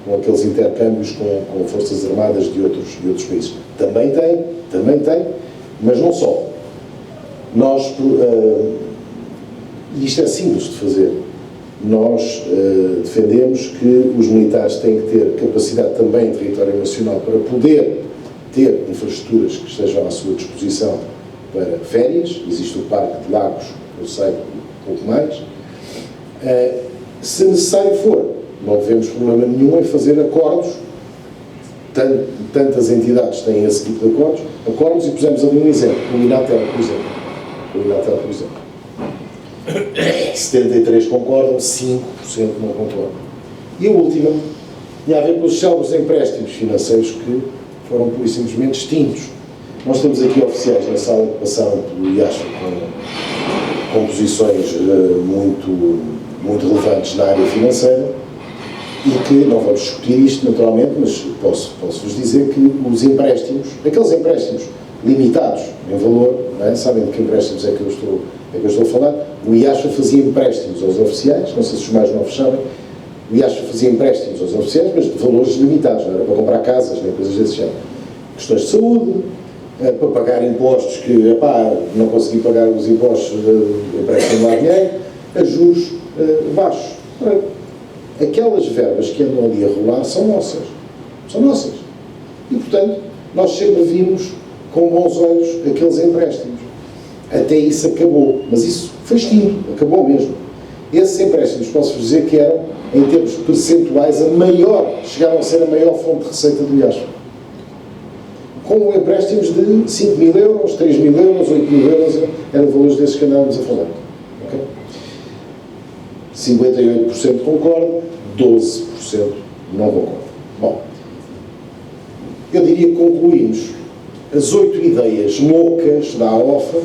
com aqueles intercâmbios com forças armadas de outros países. Também tem, mas não só. Nós, isto é simples de fazer, nós defendemos que os militares têm que ter capacidade também em território nacional para poder ter infraestruturas que estejam à sua disposição para férias. Existe o Parque de Lagos, eu sei, um pouco mais. Se necessário for, não vemos problema nenhum em fazer acordos. Tantas entidades têm esse tipo de acordos, e pusemos ali um exemplo, o Inatel, por exemplo. 73% concordam, 5% não concordam. E a última tinha a ver com os célebres empréstimos financeiros que foram pura e simplesmente extintos. Nós temos aqui oficiais na sala que passaram pelo IASFA com posições muito relevantes na área financeira e que, não vamos discutir isto naturalmente, mas posso-vos dizer que os empréstimos, aqueles empréstimos limitados em valor, não é? Sabem de que empréstimos é que eu estou a falar? O IASFA fazia empréstimos aos oficiais, não sei se os mais novos sabem, o IASFA fazia empréstimos aos oficiais, mas de valores limitados, não era para comprar casas, nem coisas desse género. Questões de saúde, para pagar impostos que, epá, não consegui pagar os impostos, emprestam lá dinheiro, a juros baixos. Aquelas verbas que andam ali a rolar são nossas. São nossas. E, portanto, nós sempre vimos com bons olhos aqueles empréstimos. Até isso acabou. Mas isso foi extinto. Acabou mesmo. Esses empréstimos, posso dizer que eram, em termos percentuais, chegaram a ser a maior fonte de receita do IASF. Com empréstimos de 5 mil euros, 3 mil euros, 8 mil euros, eram valores desses que andávamos a falar. Okay? 58% concordo, 12% não concordo. Bom, eu diria que concluímos as 8 ideias loucas da AOFA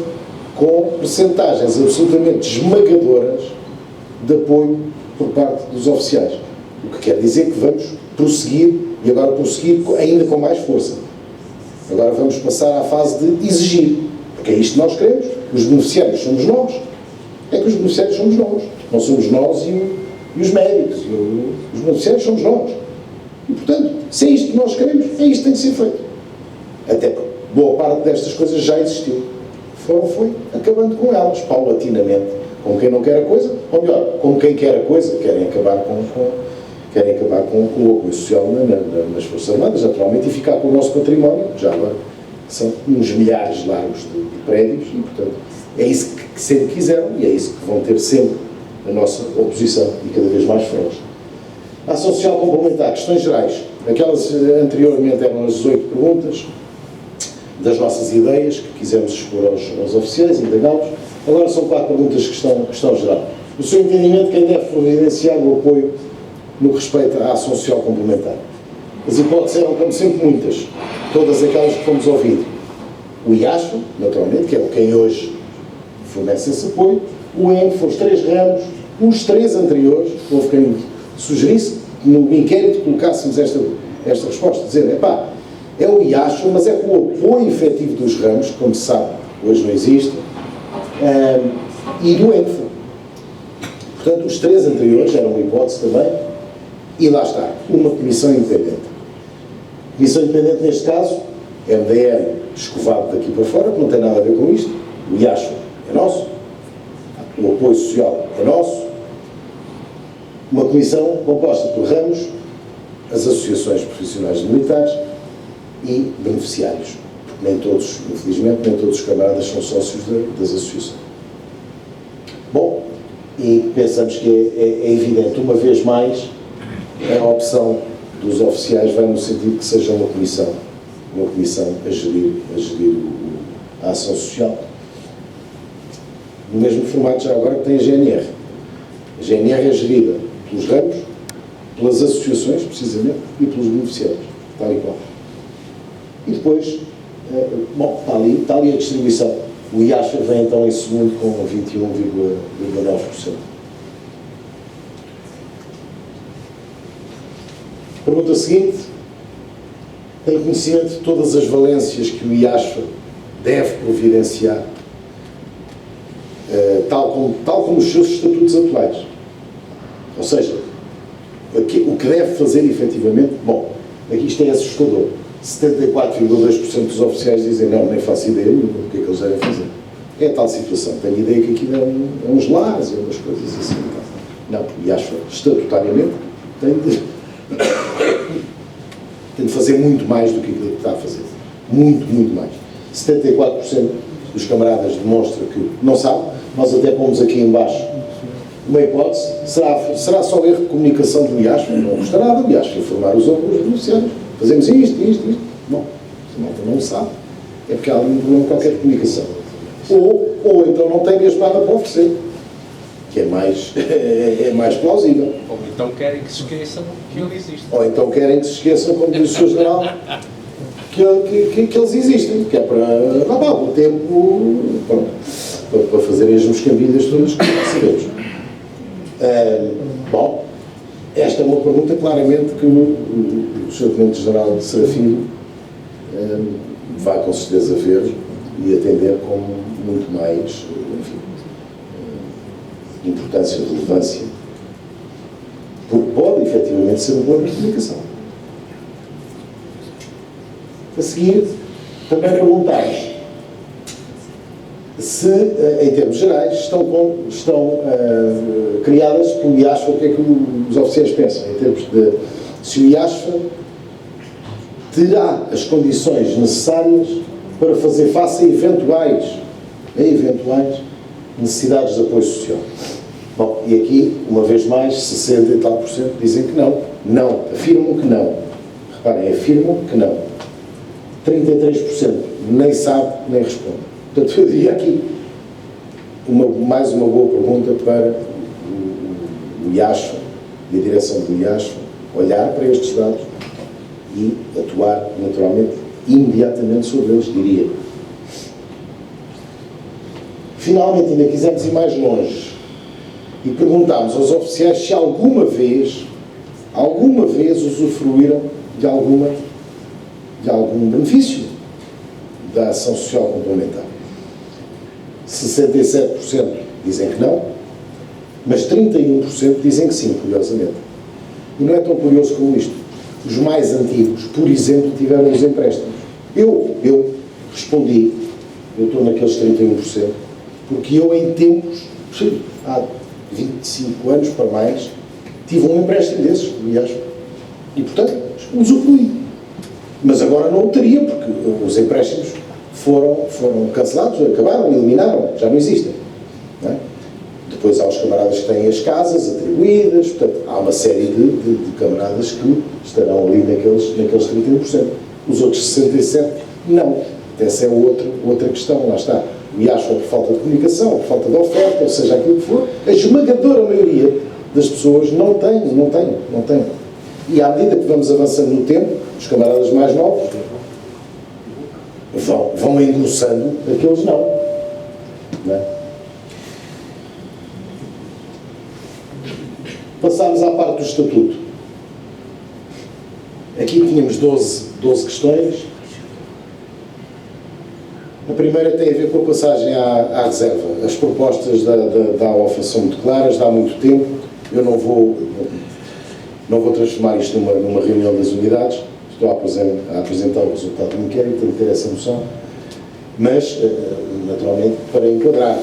com percentagens absolutamente esmagadoras de apoio por parte dos oficiais. O que quer dizer que vamos prosseguir, e agora prosseguir ainda com mais força. Agora vamos passar à fase de exigir, porque é isto que nós queremos. Os beneficiários somos nós. É que os beneficiários somos nós. Não somos nós e os médicos. Os beneficiários somos nós. E, portanto, se é isto que nós queremos, é isto que tem que ser feito. Até porque boa parte destas coisas já existiu. Foi acabando com elas, paulatinamente. Como quem não quer a coisa, ou melhor, como quem quer a coisa, querem acabar com o apoio social nas Forças Armadas, naturalmente, e ficar com o nosso património, já agora, são uns milhares largos de prédios, e, portanto, é isso que sempre quiseram, e é isso que vão ter sempre a nossa oposição, e cada vez mais feroz. A ação social complementar, questões gerais, aquelas anteriormente eram as 18 perguntas das nossas ideias, que quisemos expor aos oficiais, indagá-los. Agora são 4 perguntas de questão geral. No seu entendimento, quem deve providenciar o apoio no que respeita à ação social complementar? As hipóteses eram, como sempre, muitas. Todas aquelas que fomos ouvindo. O IASF, naturalmente, que é quem hoje fornece esse apoio. O ENF, os 3 ramos. Os 3 anteriores, houve quem sugerisse que no inquérito colocássemos esta resposta, dizer, é o IASF, mas é com o apoio efetivo dos ramos, como se sabe, hoje não existe, e do ENF. Portanto, os 3 anteriores eram uma hipótese também, e lá está, uma comissão independente. Comissão independente, neste caso, MDR escovado daqui para fora, que não tem nada a ver com isto, o IASF é nosso, o apoio social é nosso, uma comissão composta por ramos, as associações profissionais de militares e beneficiários. Porque nem todos, infelizmente, nem todos os camaradas são sócios das associações. Bom, e pensamos que é evidente, uma vez mais, a opção dos oficiais vai no sentido que seja uma comissão a gerir a ação social. No mesmo formato já agora que tem a GNR. A GNR é gerida pelos ramos, pelas associações, precisamente, e pelos beneficiários, tal e qual. E depois, está ali a distribuição. O IASF vem então em segundo com 21,9%. Pergunta seguinte. Tem conhecimento de todas as valências que o IASF deve providenciar, tal como os seus estatutos atuais. Ou seja, o que deve fazer efetivamente, aqui isto é assustador. 74,2% dos oficiais dizem não, nem faço ideia do que é que eles devem fazer. É a tal situação. Tenho ideia que aquilo é uns lares e umas coisas assim. Não, o IASF estatutariamente tem de fazer muito mais do que aquilo que está a fazer. Muito, muito mais. 74% dos camaradas demonstram que não sabem. Nós até pomos aqui em baixo uma hipótese. Será só erro de comunicação do IASF? Não custa nada o IASF informar os beneficiários. Fazemos isto. Bom, se a malta não sabe, é porque há algum problema qualquer de comunicação. Ou então não tem mesmo nada para oferecer, que é mais plausível. Ou então querem que se esqueçam que ele existe. Ou então querem que se esqueçam, como diz o Sr. General, que eles existem, que é para dar o tempo para fazerem as moscambilhas todas que sabemos. Esta é uma pergunta claramente que o Sr. Tenente-General de Serafim vai com certeza ver e atender com muito mais importância e relevância, porque pode efetivamente ser um bom de comunicação. A seguir, Também perguntámos se, em termos gerais, estão criadas pelo IASFA, o que é que os oficiais pensam, em termos de se o IASFA terá as condições necessárias para fazer face a eventuais necessidades de apoio social. Bom, e aqui, uma vez mais, 60 e tal por cento dizem que não. Não, afirmam que não. Reparem, afirmam que não. 33% nem sabe, nem responde. Portanto, eu diria aqui mais uma boa pergunta para o IASFA e a direção do IASFA olhar para estes dados e atuar, naturalmente, imediatamente sobre eles, diria. Finalmente, ainda quisemos ir mais longe e perguntámos aos oficiais se alguma vez usufruíram de algum benefício da ação social complementar. 67% dizem que não, mas 31% dizem que sim, curiosamente. E não é tão curioso como isto. Os mais antigos, por exemplo, tiveram os empréstimos. Eu respondi, eu estou naqueles 31%, porque eu em tempos, há 25 anos para mais, tive um empréstimo desses, aliás, e portanto, usufruí. Mas agora não o teria, porque os empréstimos foram cancelados, acabaram, eliminaram, já não existem. Não é? Depois há os camaradas que têm as casas atribuídas, portanto, há uma série de camaradas que estarão ali naqueles 31%. Os outros 67% não. Essa é outra questão, lá está. O IASFA por falta de comunicação, por falta de oferta, ou seja, aquilo que for, a esmagadora maioria das pessoas não tem. E à medida que vamos avançando no tempo, os camaradas mais novos vão engrossando aqueles não é? Passámos à parte do Estatuto. Aqui tínhamos 12 questões. A primeira tem a ver com a passagem à reserva. As propostas da AOFA são muito claras, dá muito tempo. Eu não vou transformar isto numa reunião das unidades. Estou a apresentar o resultado do inquérito, tenho que ter essa noção. Mas, naturalmente, para enquadrar,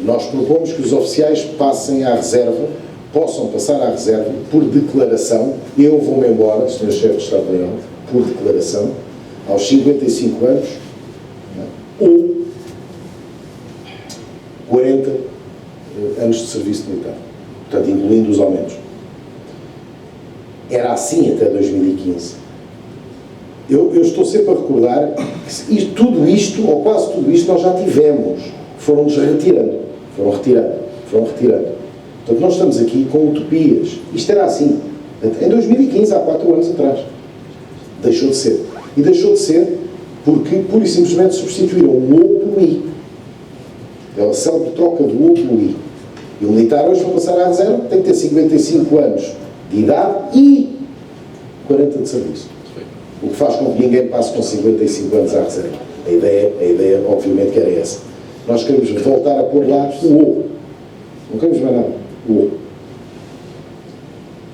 nós propomos que os oficiais passem à reserva, possam passar à reserva por declaração. Eu vou-me embora, Sr. Chefe de Estado-Maior, por declaração, aos 55 anos, ou 40 anos de serviço militar, portanto, incluindo os aumentos. Era assim até 2015. Eu estou sempre a recordar que tudo isto, ou quase tudo isto, nós já tivemos. Foram-nos retirando. Portanto, nós estamos aqui com utopias. Isto era assim. Em 2015, há 4 anos atrás. Deixou de ser. E deixou de ser porque, pura e simplesmente, substituíram o O pelo I. É a célebre troca do O pelo I. E o militar hoje, para passar à reserva, tem que ter 55 anos de idade e 40 de serviço. O que faz com que ninguém passe com 55 anos à reserva. A ideia, obviamente, que era essa. Nós queremos voltar a pôr lá o O. Não queremos mais nada. O O.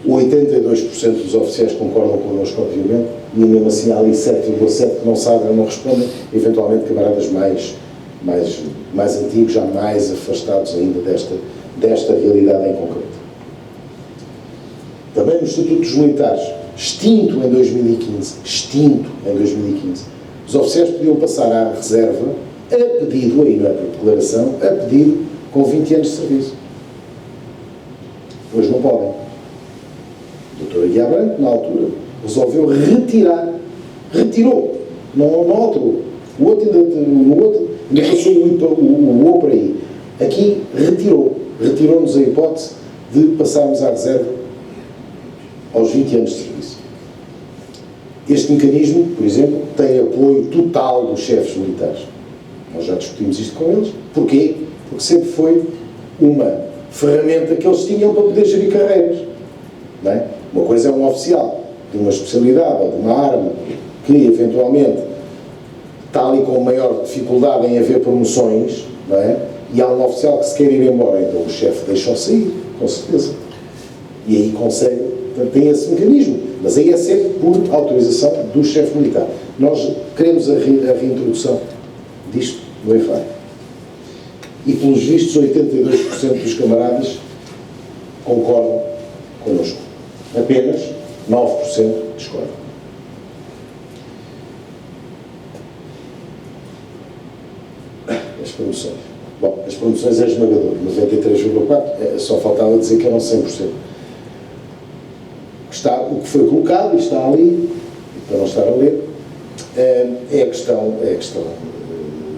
82% dos oficiais concordam connosco, obviamente, e mesmo assim há ali 7,7% que não sabem ou não respondem, eventualmente camaradas mais antigos, já mais afastados ainda desta realidade em concreto. Também no Estatuto dos Militares, extinto em 2015, os oficiais podiam passar à reserva a pedido, aí não é por declaração, a pedido com 20 anos de serviço. Hoje não podem. O Dr. Aguiar Branco, na altura, resolveu retirou, não alterou. O outro ainda passou o O para aí. Aqui retirou-nos a hipótese de passarmos à reserva aos 20 anos de serviço. Este mecanismo, por exemplo, tem apoio total dos chefes militares. Nós já discutimos isto com eles. Porquê? Porque sempre foi uma ferramenta que eles tinham para poder gerir carreiras. Não é? Uma coisa é um oficial de uma especialidade ou de uma arma que, eventualmente, está ali com maior dificuldade em haver promoções, não é? E há um oficial que se quer ir embora, então o chefe deixa-o sair, com certeza. E aí consegue, tem esse mecanismo, mas aí é sempre por autorização do chefe militar. Nós queremos a reintrodução disto no EFAI. E, pelos vistos, 82% dos camaradas concordam connosco. Apenas 9% discordam. As promoções. Bom, as promoções é esmagador. 93,4%, só faltava dizer que eram 100%. O que foi colocado, e está ali, para não estar a ler, é a questão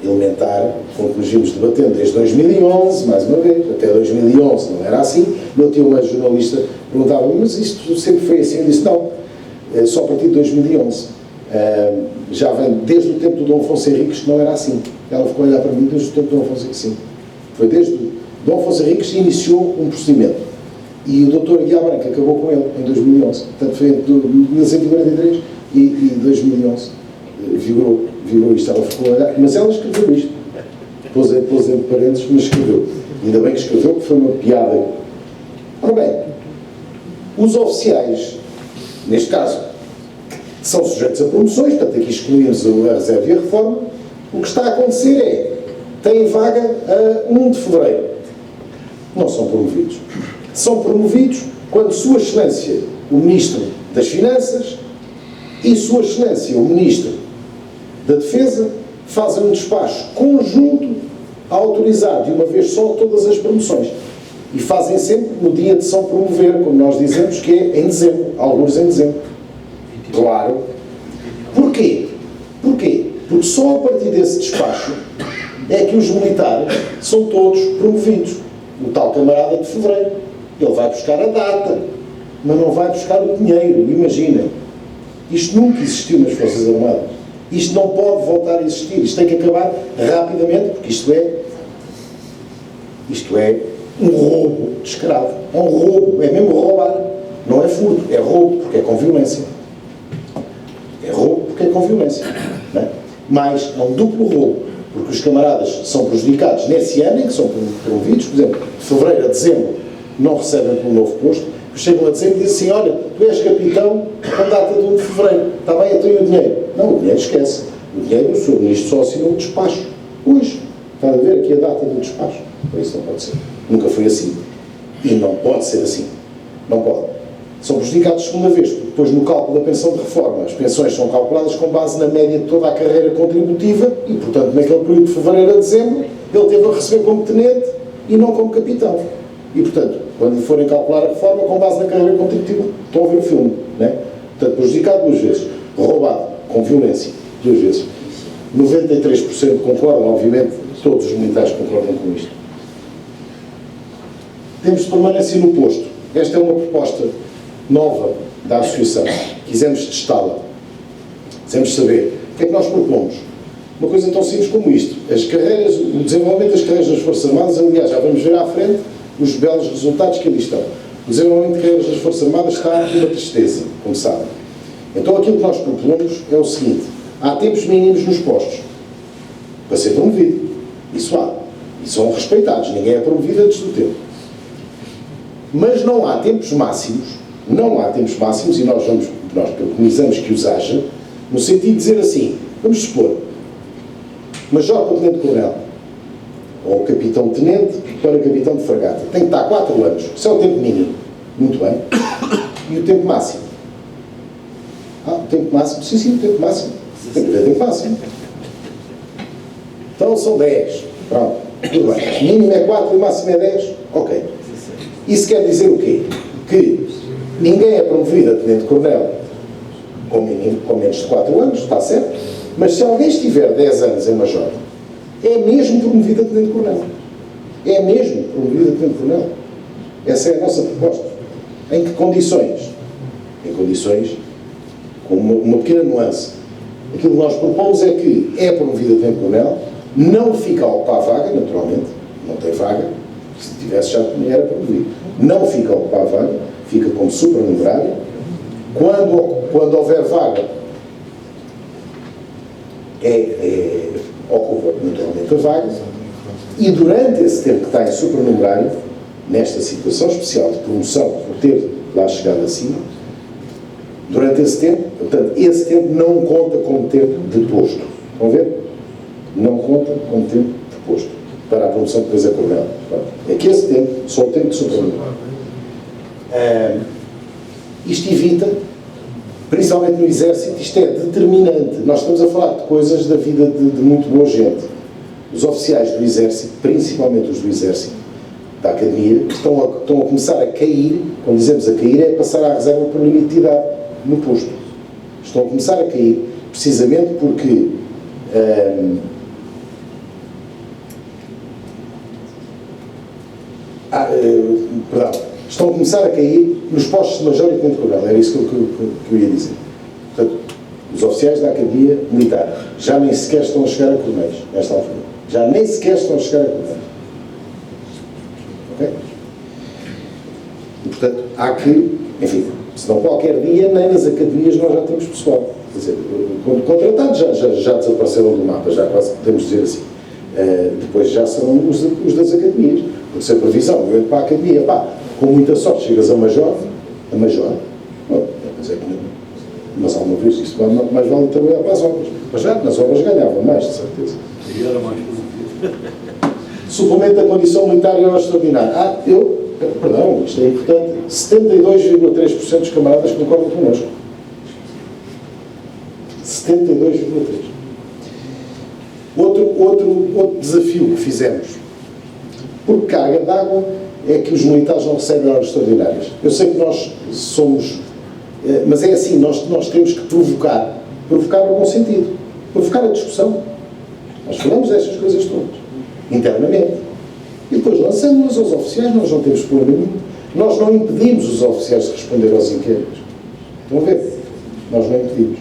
elementar, com que nos vimos debatendo desde 2011, mais uma vez, até 2011 não era assim. Meu tio, uma jornalista, perguntava-me, mas isto sempre foi assim? Eu disse, não, só a partir de 2011. Já vem desde o tempo do Dom Afonso Henriques que não era assim. Ela ficou a olhar para mim desde o tempo do Dom Afonso Henriques, sim. Foi desde o Dom Afonso Henriques que iniciou um procedimento. E o Dr. Aguiar Branco acabou com ele em 2011. Portanto, foi entre 1943 e 2011. Vigorou isto. Ela ficou a olhar, mas ela escreveu isto. Pôs entre parênteses, mas escreveu. Ainda bem que escreveu, porque foi uma piada. Ora bem, os oficiais, neste caso, são sujeitos a promoções, portanto, aqui excluímos a reserva e a reforma. O que está a acontecer é, têm vaga a 1 de fevereiro. Não são promovidos. São promovidos quando Sua Excelência, o Ministro das Finanças, e Sua Excelência, o Ministro da Defesa, fazem um despacho conjunto a autorizar de uma vez só todas as promoções. E fazem sempre no dia de São Promover, como nós dizemos, que é em dezembro, alguns em dezembro. Claro. Porquê? Porque só a partir desse despacho é que os militares são todos promovidos. O tal camarada de fevereiro. Ele vai buscar a data, mas não vai buscar o dinheiro. Imaginem. Isto nunca existiu nas Forças Armadas. Isto não pode voltar a existir. Isto tem que acabar rapidamente, porque isto é um roubo descarado. É um roubo. É mesmo roubar. Não é furto. É roubo, porque é com violência. É roubo porque é com violência. Não é? Mas é um duplo roubo, porque os camaradas são prejudicados nesse ano em que são promovidos. Por exemplo, de fevereiro a dezembro não recebem pelo novo posto, chegam a dezembro e dizem assim, olha, tu és capitão com data de 1 de fevereiro, está bem, eu tenho o dinheiro. Não, o dinheiro esquece. O dinheiro, o Sr. Ministro só assinou o despacho. Hoje, está a ver aqui a data do despacho. Por isso não pode ser. Nunca foi assim. E não pode ser assim. Não pode. São prejudicados segunda vez, porque depois no cálculo da pensão de reforma, as pensões são calculadas com base na média de toda a carreira contributiva e, portanto, naquele período de fevereiro a dezembro, ele teve a receber como tenente e não como capitão. E, portanto, quando lhe forem calcular a reforma, com base na carreira contributiva, estão a ver o filme, não é? Portanto, prejudicado 2 vezes, roubado, com violência, 2 vezes. 93% concordam, obviamente, todos os militares concordam com isto. Temos de permanência no posto. Esta é uma proposta nova da Associação. Quisemos testá-la. Quisemos saber o que é que nós propomos. Uma coisa tão simples como isto. As carreiras, o desenvolvimento das carreiras das Forças Armadas, aliás, já vamos ver à frente os belos resultados que ali estão. O desenvolvimento de carreiras das Forças Armadas está uma tristeza, como sabem. Então aquilo que nós propomos é o seguinte: há tempos mínimos nos postos para ser promovido. Isso há. E são respeitados. Ninguém é promovido antes do tempo. Mas não há tempos máximos, e nós preconizamos que os haja, no sentido de dizer assim, vamos supor, major para tenente-coronel, ou capitão-tenente para capitão de fragata, tem que estar 4 anos, isso é o tempo mínimo, muito bem, e o tempo máximo? O tempo máximo? Sim, o tempo máximo, tem que haver tempo máximo. Então são 10, pronto, tudo bem, o mínimo é 4 e o máximo é 10, ok. Isso quer dizer o quê? Que ninguém é promovido a tenente-coronel com menos de 4 anos, está certo, mas se alguém estiver 10 anos em major, é mesmo promovido a tenente-coronel. É mesmo promovido a tenente-coronel. Essa é a nossa proposta. Em que condições? Em condições com uma pequena nuance. Aquilo que nós propomos é que é promovido a tenente-coronel, não fica a ocupar a vaga, naturalmente, não tem vaga, se tivesse já era promovido. Não fica a ocupar a vaga, fica como supranumerário. Quando houver vaga, ocupa naturalmente a vaga, e durante esse tempo que está em Durante esse tempo, portanto, esse tempo não conta como tempo de posto. Estão a ver? Não conta como tempo de posto para a promoção que depois é cobrada. É que esse tempo, só o tempo de suplemento. Isto evita, principalmente no Exército, isto é determinante. Nós estamos a falar de coisas da vida de muito boa gente. Os oficiais do Exército, principalmente os do Exército, da Academia, estão a começar a cair. Quando dizemos a cair, é passar à reserva por limite de idade no posto. Estão a começar a cair, precisamente porque estão a começar a cair nos postos de major e tenente coronel. Era isso que eu ia dizer. Portanto, os oficiais da Academia Militar já nem sequer estão a chegar a coronéis, nesta altura. Já nem sequer estão a chegar a coronéis. Ok? E, portanto, há que, enfim, senão qualquer dia, nem nas academias nós já temos pessoal. Quer dizer, contratados já desapareceram do mapa, já quase podemos dizer assim. Depois já serão os das academias. Porque se a previsão, eu entro para a academia, com muita sorte chegas a major, mas alguma vez isto mais vale trabalhar para as obras. Mas já nas obras ganhava mais, de certeza. E era mais positivo. Suplemento da condição militar e hora extraordinária. Perdão, isto é importante. 72,3% dos camaradas concordam connosco. 72,3%. Outro desafio que fizemos, por carga d'água, é que os militares não recebem horas extraordinárias. Eu sei que nós somos, mas é assim, nós temos que provocar no bom sentido, provocar a discussão. Nós falamos destas coisas todas, internamente, e depois lançamos-las aos oficiais. Nós não temos problema nenhum. Nós não impedimos os oficiais de responder aos inquéritos. Estão a ver? Nós não impedimos.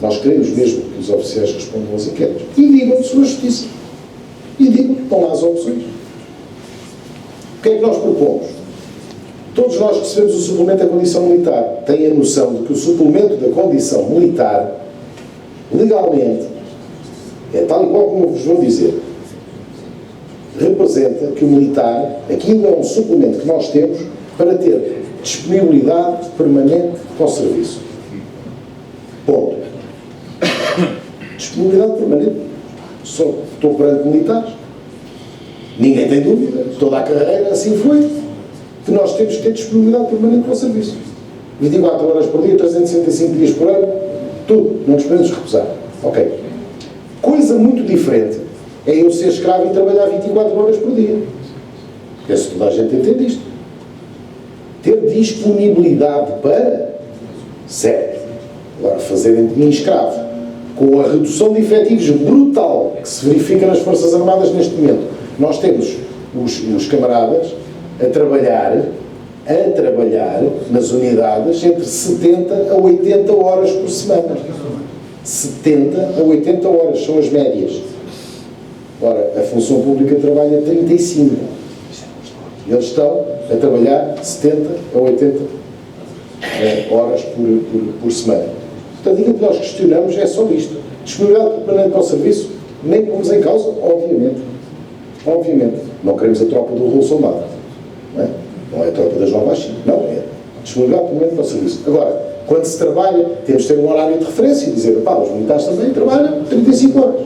Nós queremos mesmo que os oficiais respondam aos inquéritos. E digam sua justiça. E digam que estão lá as opções. O que é que nós propomos? Todos nós que recebemos o suplemento da condição militar têm a noção de que o suplemento da condição militar, legalmente, é tal e qual como eu vos vou dizer, representa que o militar, aquilo é um suplemento que nós temos para ter disponibilidade permanente para o serviço. Ponto. Disponibilidade permanente. Só estou perante militares. Ninguém tem dúvida. Toda a carreira assim foi. Que nós temos que ter disponibilidade permanente para o serviço. 24 horas por dia, 365 dias por ano, tudo. Não nos podemos repousar. Ok. Coisa muito diferente é eu ser escravo e trabalhar 24 horas por dia. Porque se toda a gente entende isto. Ter disponibilidade para, certo. Agora, fazerem de mim escravo, com a redução de efetivos brutal que se verifica nas Forças Armadas neste momento, nós temos os camaradas a trabalhar nas unidades entre 70 a 80 horas por semana. 70 a 80 horas são as médias. Ora, a função pública trabalha 35. Eles estão a trabalhar 70 a 80 horas por semana. Portanto, aquilo que nós questionamos é só isto. Disponibilidade permanente para o serviço, nem pomos em causa, obviamente. Obviamente. Não queremos a tropa do rolo soldado. Não é a tropa das novas China. Não, é disponibilidade permanente para o serviço. Agora, quando se trabalha, temos de ter um horário de referência e dizer, os militares também trabalham 35 horas.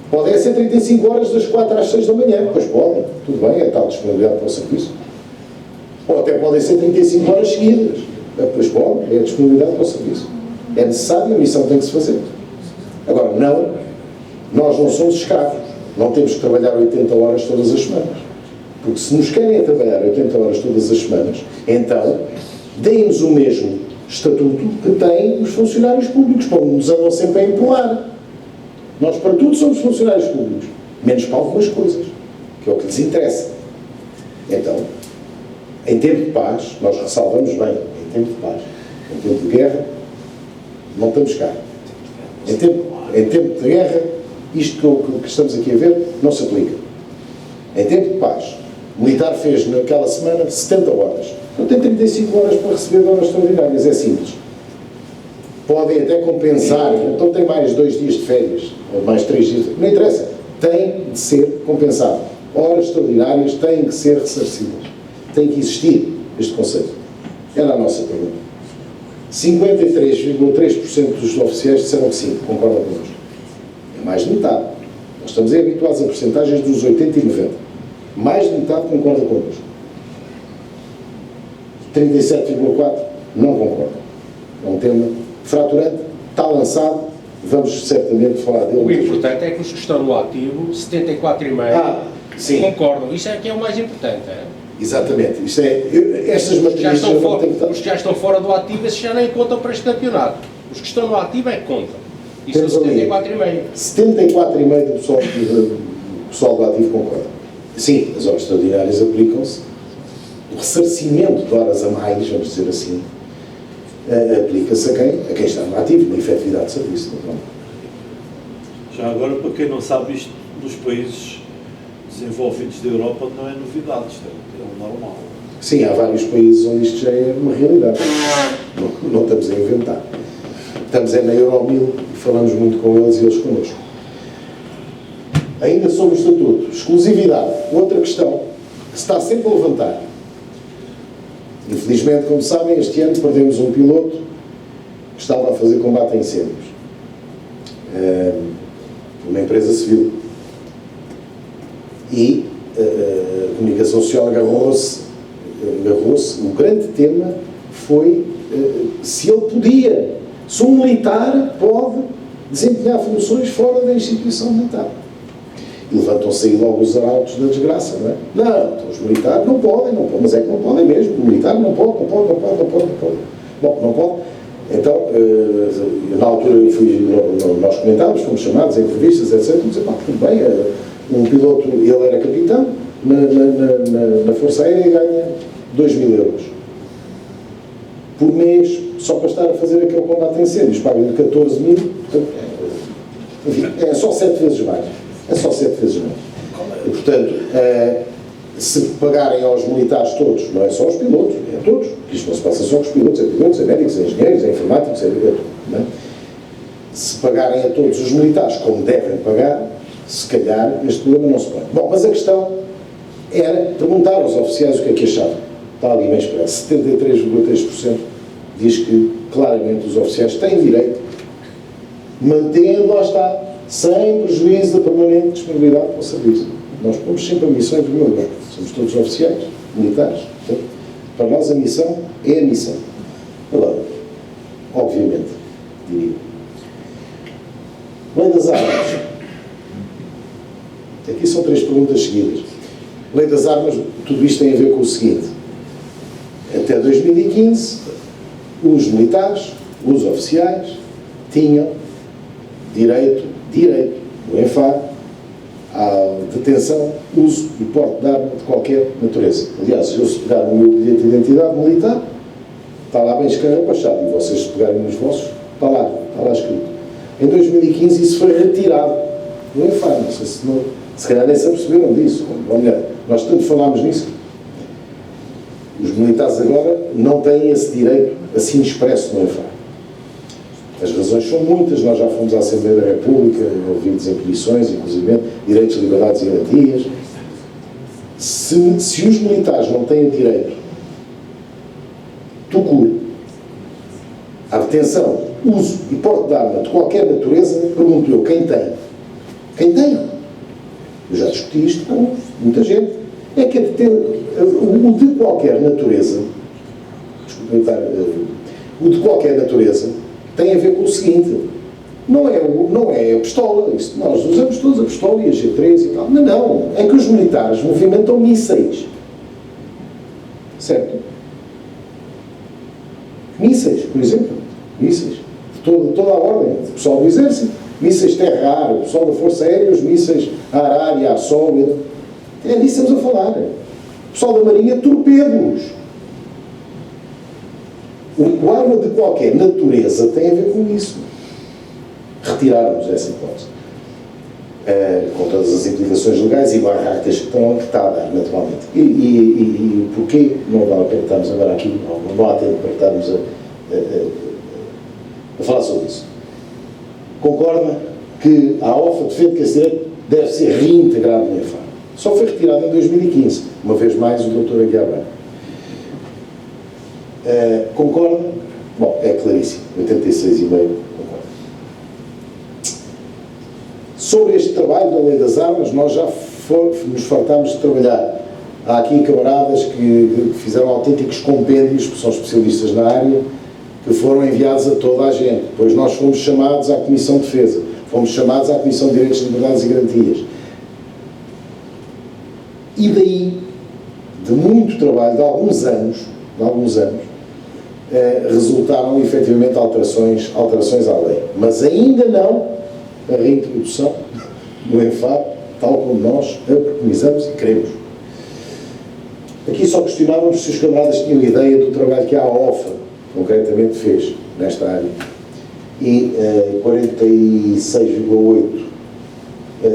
Podem ser 35 horas das 4 às 6 da manhã. Pois podem, tudo bem, é tal disponibilidade para o serviço. Ou até podem ser 35 horas seguidas. Pois podem, é a disponibilidade para o serviço. É necessário, a missão tem que se fazer. Agora, nós não somos escravos. Não temos que trabalhar 80 horas todas as semanas. Porque se nos querem trabalhar 80 horas todas as semanas, então, deem-nos o mesmo estatuto que têm os funcionários públicos, como nos andam sempre a empurrar. Nós, para tudo, somos funcionários públicos, menos para algumas coisas, que é o que lhes interessa. Então, em tempo de paz, nós ressalvamos bem, em tempo de paz. Em tempo de guerra, não estamos cá. Em tempo de guerra, isto que estamos aqui a ver, não se aplica. Em tempo de paz, o militar fez naquela semana 70 horas. Não tem 35 horas para receber horas extraordinárias, é simples. Podem até compensar, então tem mais 2 dias de férias, ou mais 3 dias, não interessa. Tem de ser compensado. Horas extraordinárias têm que ser ressarcidas. Tem que existir este conceito. Era a nossa pergunta. 53,3% dos oficiais disseram que sim, concordam connosco. É mais de metade. Nós estamos habituados a porcentagens dos 80 e 90. Mais de metade concorda connosco. 37,4% não concordam. É um tema fraturante, está lançado, vamos certamente falar dele. O importante é que os que estão no ativo, 74,5%, sim. concordam. Isso é que é o mais importante. Exatamente. Isto é, estas Os que já matrizes estão eu não fora, tenho que dar. os que já estão fora do ativo, esses já nem contam para este campeonato. Os que estão no ativo é que contam. Isso é Temos ali 74,5%. 74,5% do pessoal do ativo concorda. Sim, as horas extraordinárias aplicam-se. O ressarcimento de horas a mais, vamos dizer assim, aplica-se a quem está no ativo, na efetividade de serviço. Já agora, para quem não sabe, isto dos países desenvolvidos da Europa não é novidade, isto é o normal. Sim, há vários países onde isto já é uma realidade. Não estamos a inventar. Estamos na Euromil e falamos muito com eles e eles connosco. Ainda sobre o Estatuto, exclusividade, outra questão que se está sempre a levantar. Infelizmente, como sabem, este ano perdemos um piloto que estava a fazer combate a incêndios. Uma empresa civil. E a comunicação social agarrou-se. O grande tema foi se ele podia, se um militar pode desempenhar funções fora da instituição militar. E levantam-se aí logo os arautos da desgraça, não é? Não, então os militares não podem, mas é que não podem mesmo. O militar não pode. Bom, não pode. Então, na altura nós comentámos, fomos chamados em entrevistas, etc. E dizemos, tudo bem, um piloto, ele era capitão, na Força Aérea ganha 2.000 euros por mês, só para estar a fazer aquele combate a incêndios, pagam-lhe 14.000, enfim, é só 7 vezes mais. É só 7 vezes mais. E, portanto, se pagarem aos militares todos, não é só aos pilotos, é a todos, isto não se passa só com os pilotos, é médicos, é engenheiros, é informáticos, é tudo, não é? Se pagarem a todos os militares como devem pagar, se calhar este problema não se põe. Bom, mas a questão era perguntar aos oficiais o que é que achavam. Está ali bem expresso. 73,3% diz que claramente os oficiais têm direito, mantendo, lá está, sem prejuízo da permanente disponibilidade para o serviço. Nós pomos sempre a missão em primeiro lugar. Somos todos oficiais, militares. Portanto, para nós a missão é a missão. Agora, obviamente, diria. Lei das armas. Aqui são 3 perguntas seguidas. Lei das armas, tudo isto tem a ver com o seguinte. Até 2015, os militares, os oficiais, tinham direito, no ENFAR, à detenção, uso e porte de arma de qualquer natureza. Aliás, eu se pegar no meu bilhete de identidade militar, está lá bem escarrapachado, e vocês se pegarem nos vossos, está lá escrito. Em 2015 isso foi retirado do ENFAR, não sei se calhar nem se aperceberam disso, ou melhor, nós tanto falámos nisso. Os militares agora não têm esse direito assim expresso no ENFAR. As razões são muitas, nós já fomos à Assembleia da República, ouvidos em comissões, inclusive, direitos, liberdades e garantias. Se os militares não têm direito, à detenção, uso e porte de arma de qualquer natureza, pergunto eu, quem tem? Quem tem? Eu já discuti isto com muita gente. É que o de qualquer natureza, o de qualquer natureza tem a ver com o seguinte, não é a pistola, isso, nós usamos todos a pistola e a G3 e tal, não, é que os militares movimentam mísseis, certo? Mísseis, por exemplo, mísseis, de toda a ordem, o pessoal do Exército, mísseis terra-ar, o pessoal da Força Aérea, os mísseis ar-ar e ar-sol, é disso que estamos a falar. O pessoal da Marinha, torpedos. O arma de qualquer natureza tem a ver com isso. Retirarmos essa hipótese. Com todas as implicações legais e barracas que está a dar, naturalmente. E porquê? Não vale a pena estarmos agora aqui, não há tempo para estarmos a falar sobre isso. Concorda que a AOFA defende que esse direito deve ser reintegrado no ENFAR. Só foi retirado em 2015, uma vez mais o Dr. Aguiar Branco. Concorda Bom, é claríssimo, 86,5 concordo. Sobre este trabalho da Lei das Armas, nós já nos fartámos de trabalhar. Há aqui camaradas que fizeram autênticos compêndios, que são especialistas na área, que foram enviados a toda a gente. Depois nós fomos chamados à Comissão de Defesa, fomos chamados à Comissão de Direitos, Liberdades e Garantias. E daí, de muito trabalho, de alguns anos, resultaram efetivamente alterações à lei. Mas ainda não a reintrodução do ENFAP, tal como nós a preconizamos e queremos. Aqui só questionávamos se os camaradas tinham ideia do trabalho que a AOFA, concretamente, fez nesta área. E 46,8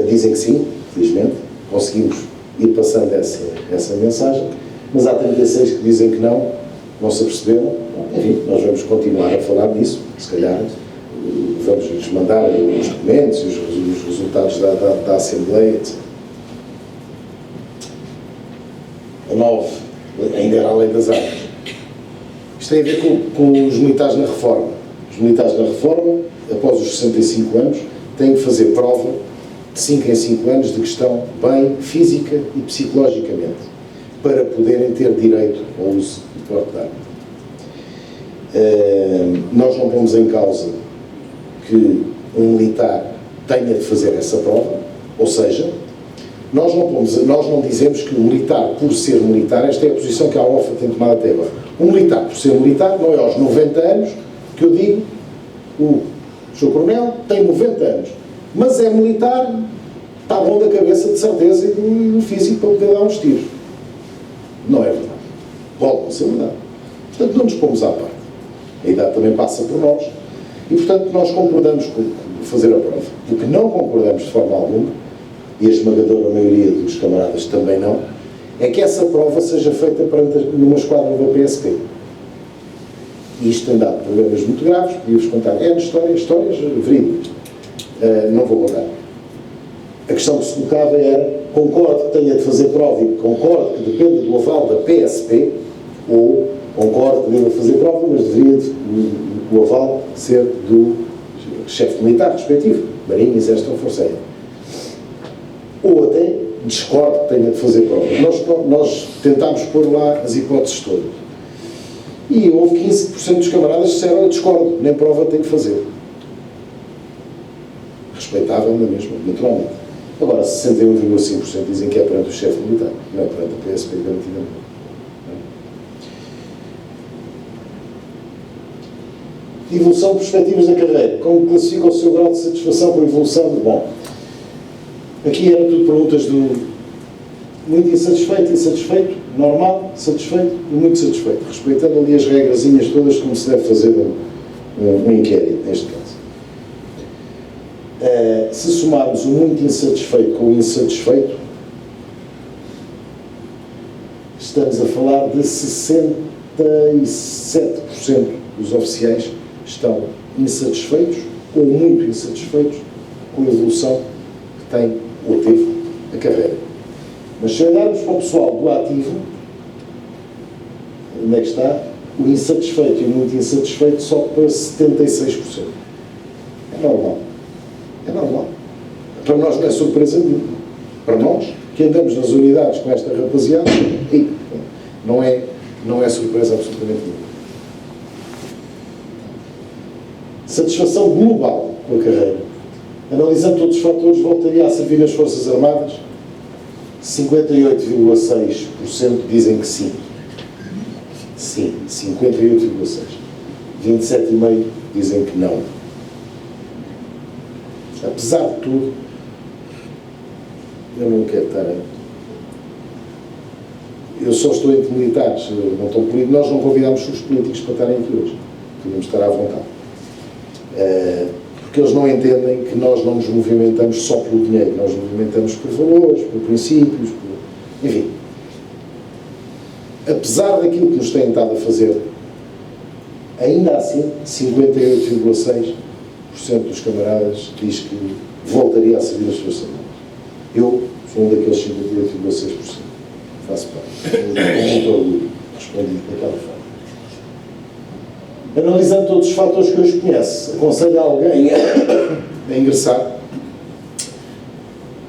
dizem que sim, felizmente, conseguimos ir passando essa mensagem, mas há 36 que dizem que não se aperceberam. Enfim, nós vamos continuar a falar nisso, se calhar vamos-lhes mandar os documentos e os resultados da Assembleia, etc. A 9, ainda era a Lei das Armas. Isto tem a ver com os militares na reforma. Os militares na reforma, após os 65 anos, têm que fazer prova de 5 em 5 anos de que estão bem física e psicologicamente, para poderem ter direito ao uso de porte de arma. Nós não pomos em causa que um militar tenha de fazer essa prova, ou seja, nós não dizemos que o militar, por ser militar, esta é a posição que a OFA tem tomado até agora. O militar, por ser militar, não é aos 90 anos que eu digo, o Sr. Coronel tem 90 anos, mas é militar, está bom da cabeça de certeza e do físico para poder dar uns tiros. Não é verdade. Pode não ser verdade. Portanto, não nos pomos à parte. A idade também passa por nós e, portanto, nós concordamos com fazer a prova. O que não concordamos de forma alguma, e a esmagadora maioria dos camaradas também não, é que essa prova seja feita numa esquadra da PSP. E isto tem dado problemas muito graves, podia-vos contar histórias verídicas. Não vou contar. A questão que se colocava era, concordo que tenha de fazer prova e concordo que dependa do aval da PSP, ou concordo que deva fazer prova, mas deveria o aval ser do chefe militar respectivo, Marinha, Exército ou Força Aérea. Ou até discordo que tenha de fazer prova. Nós tentámos pôr lá as hipóteses todas. E houve 15% dos camaradas que disseram, eu discordo, nem prova tenho que fazer. Respeitável na mesma, naturalmente. Agora, 61,5% dizem que é perante o chefe militar, não é perante a PSP garantidamente. Evolução de perspectivas da carreira. Como classifica o seu grau de satisfação com a evolução? Bom, aqui eram tudo perguntas do muito insatisfeito, normal, satisfeito e muito satisfeito, respeitando ali as regrazinhas todas como se deve fazer um inquérito, neste caso. Se somarmos o muito insatisfeito com o insatisfeito, estamos a falar de 67% dos oficiais estão insatisfeitos ou muito insatisfeitos com a evolução que tem ou teve a carreira. Mas se olharmos para o pessoal do ativo, onde é que está? O insatisfeito e o muito insatisfeito só para 76%. É normal. É normal. Para nós não é surpresa nenhuma. Para nós, que andamos nas unidades com esta rapaziada, não é surpresa absolutamente nenhuma. Satisfação global com a carreira. Analisando todos os fatores, voltaria a servir nas Forças Armadas? 58,6% dizem que sim. Sim, 58,6%. 27,5% dizem que não. Apesar de tudo, eu não quero estar... Eu só estou entre militares, não estou político. Nós não convidamos os políticos para estarem aqui hoje. Podemos estar à vontade. Porque eles não entendem que nós não nos movimentamos só pelo dinheiro, nós nos movimentamos por valores, por princípios, enfim. Apesar daquilo que nos têm estado a fazer, ainda assim, 58,6% dos camaradas diz que voltaria a servir as Forças Armadas. Eu sou um daqueles 58,6%. Faço parte. Com muito orgulho. Respondi daquela forma. Analisando todos os fatores que hoje conhece, aconselho a alguém a ingressar.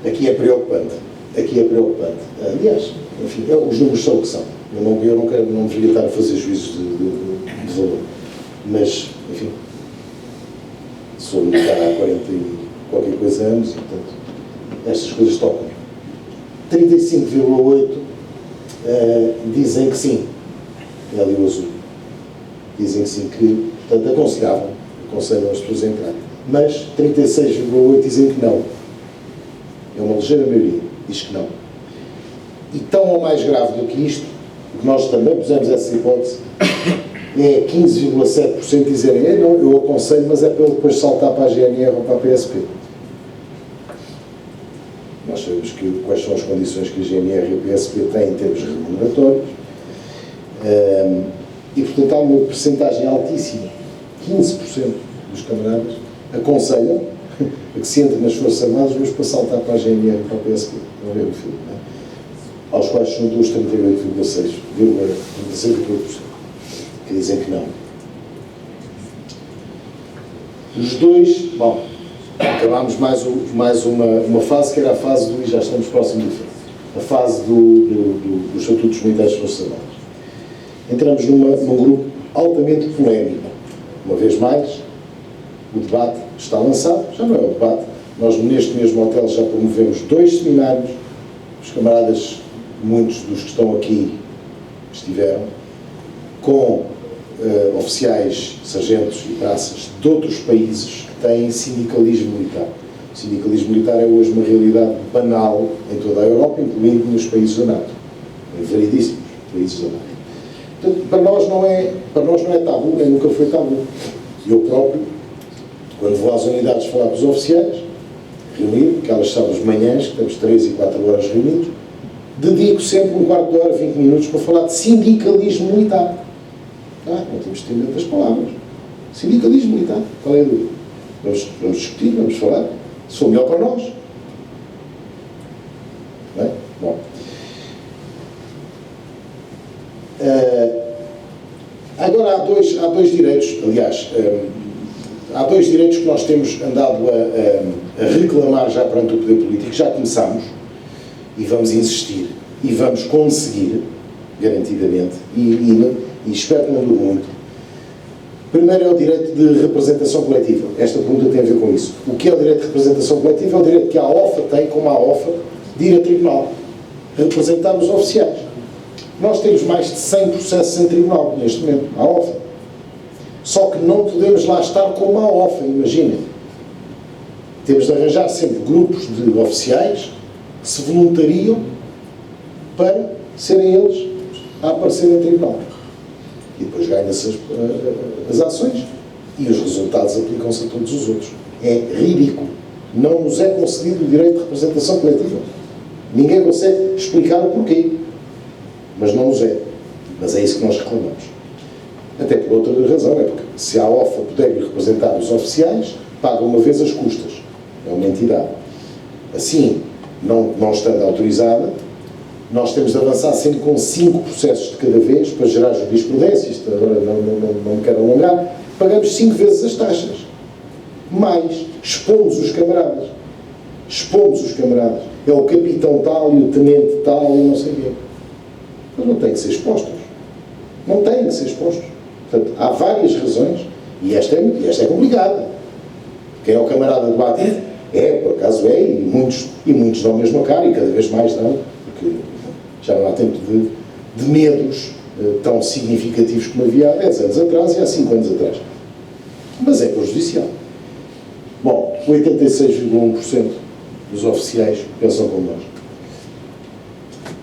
Aqui é preocupante. Aqui é preocupante. Aliás, enfim, os números são o que são. Eu não deveria estar a fazer juízos de valor. Mas, enfim, sou militar há 40 e qualquer coisa anos e, portanto, estas coisas tocam. 35,8 dizem que sim. É ali o azul. Dizem que sim, que, portanto, aconselham as pessoas a entrar. Mas 36,8 dizem que não. É uma ligeira maioria, diz que não. E tão ou mais grave do que isto, porque nós também pusemos essa hipótese, é 15,7% dizerem, não, eu aconselho, mas é para ele depois saltar para a GNR ou para a PSP. Nós sabemos quais são as condições que a GNR e a PSP têm em termos remuneratórios. E, portanto, há uma percentagem altíssima, 15% dos camaradas aconselham a que se entre nas Forças Armadas, mas para saltar para a GNR e para a PSP. Não é o filme, não é? Aos quais se juntam os 38,6%, que dizem que não. Os dois, bom, acabámos mais uma fase, que era a fase do, e já estamos próximos do fim, a fase dos estatutos militares das Forças Armadas. Entramos num grupo altamente polémico. Uma vez mais, o debate está lançado, já não é o debate, nós neste mesmo hotel já promovemos 2 seminários, os camaradas, muitos dos que estão aqui estiveram, com oficiais, sargentos e praças de outros países que têm sindicalismo militar. O sindicalismo militar é hoje uma realidade banal em toda a Europa, incluindo nos países da NATO, em variedíssimos países da NATO. Portanto, para nós não é tabu, nem nunca foi tabu. Eu próprio, quando vou às unidades falar com os oficiais, reunido, que elas são as manhãs, que estamos 3 e 4 horas reunidos, dedico sempre um quarto de hora, 20 minutos, para falar de sindicalismo militar. Não temos de ter medo das palavras. Sindicalismo militar, qual é a dúvida? Vamos discutir, vamos falar, se for melhor para nós. Não é? Bom. Agora há dois direitos, aliás, há 2 direitos que nós temos andado a reclamar já perante o poder político, já começámos, e vamos insistir, e vamos conseguir, garantidamente, e espero que não dure muito. Primeiro é o direito de representação coletiva. Esta pergunta tem a ver com isso. O que é o direito de representação coletiva? É o direito que a OFA tem, como a OFA, de ir a tribunal, representar os oficiais. Nós temos mais de 100 processos em tribunal, neste momento, a OFA. Só que não podemos lá estar como a OFA, imaginem. Temos de arranjar sempre grupos de oficiais que se voluntariam para serem eles a aparecer em tribunal. E depois ganha-se as ações e os resultados aplicam-se a todos os outros. É ridículo. Não nos é concedido o direito de representação coletiva. Ninguém consegue explicar o porquê. Mas não nos é. Mas é isso que nós reclamamos. Até por outra razão, é porque se a OFA puder representar os oficiais, paga uma vez as custas. É uma entidade. Assim, não estando autorizada, nós temos de avançar sempre com 5 processos de cada vez para gerar jurisprudência. Isto agora não me quero alongar. Pagamos 5 vezes as taxas. Mais, expomos os camaradas. Expomos os camaradas. É o capitão tal e o tenente tal e não sei o quê. Mas não têm que ser expostos. Não têm que ser expostos. Portanto, há várias razões, e esta é complicada. Quem é o camarada de batido? Por acaso é, e muitos dão mesmo a cara, e cada vez mais dão, porque já não há tempo de medos tão significativos como havia há 10 anos atrás e há 5 anos atrás. Mas é prejudicial. Bom, 86,1% dos oficiais pensam como nós.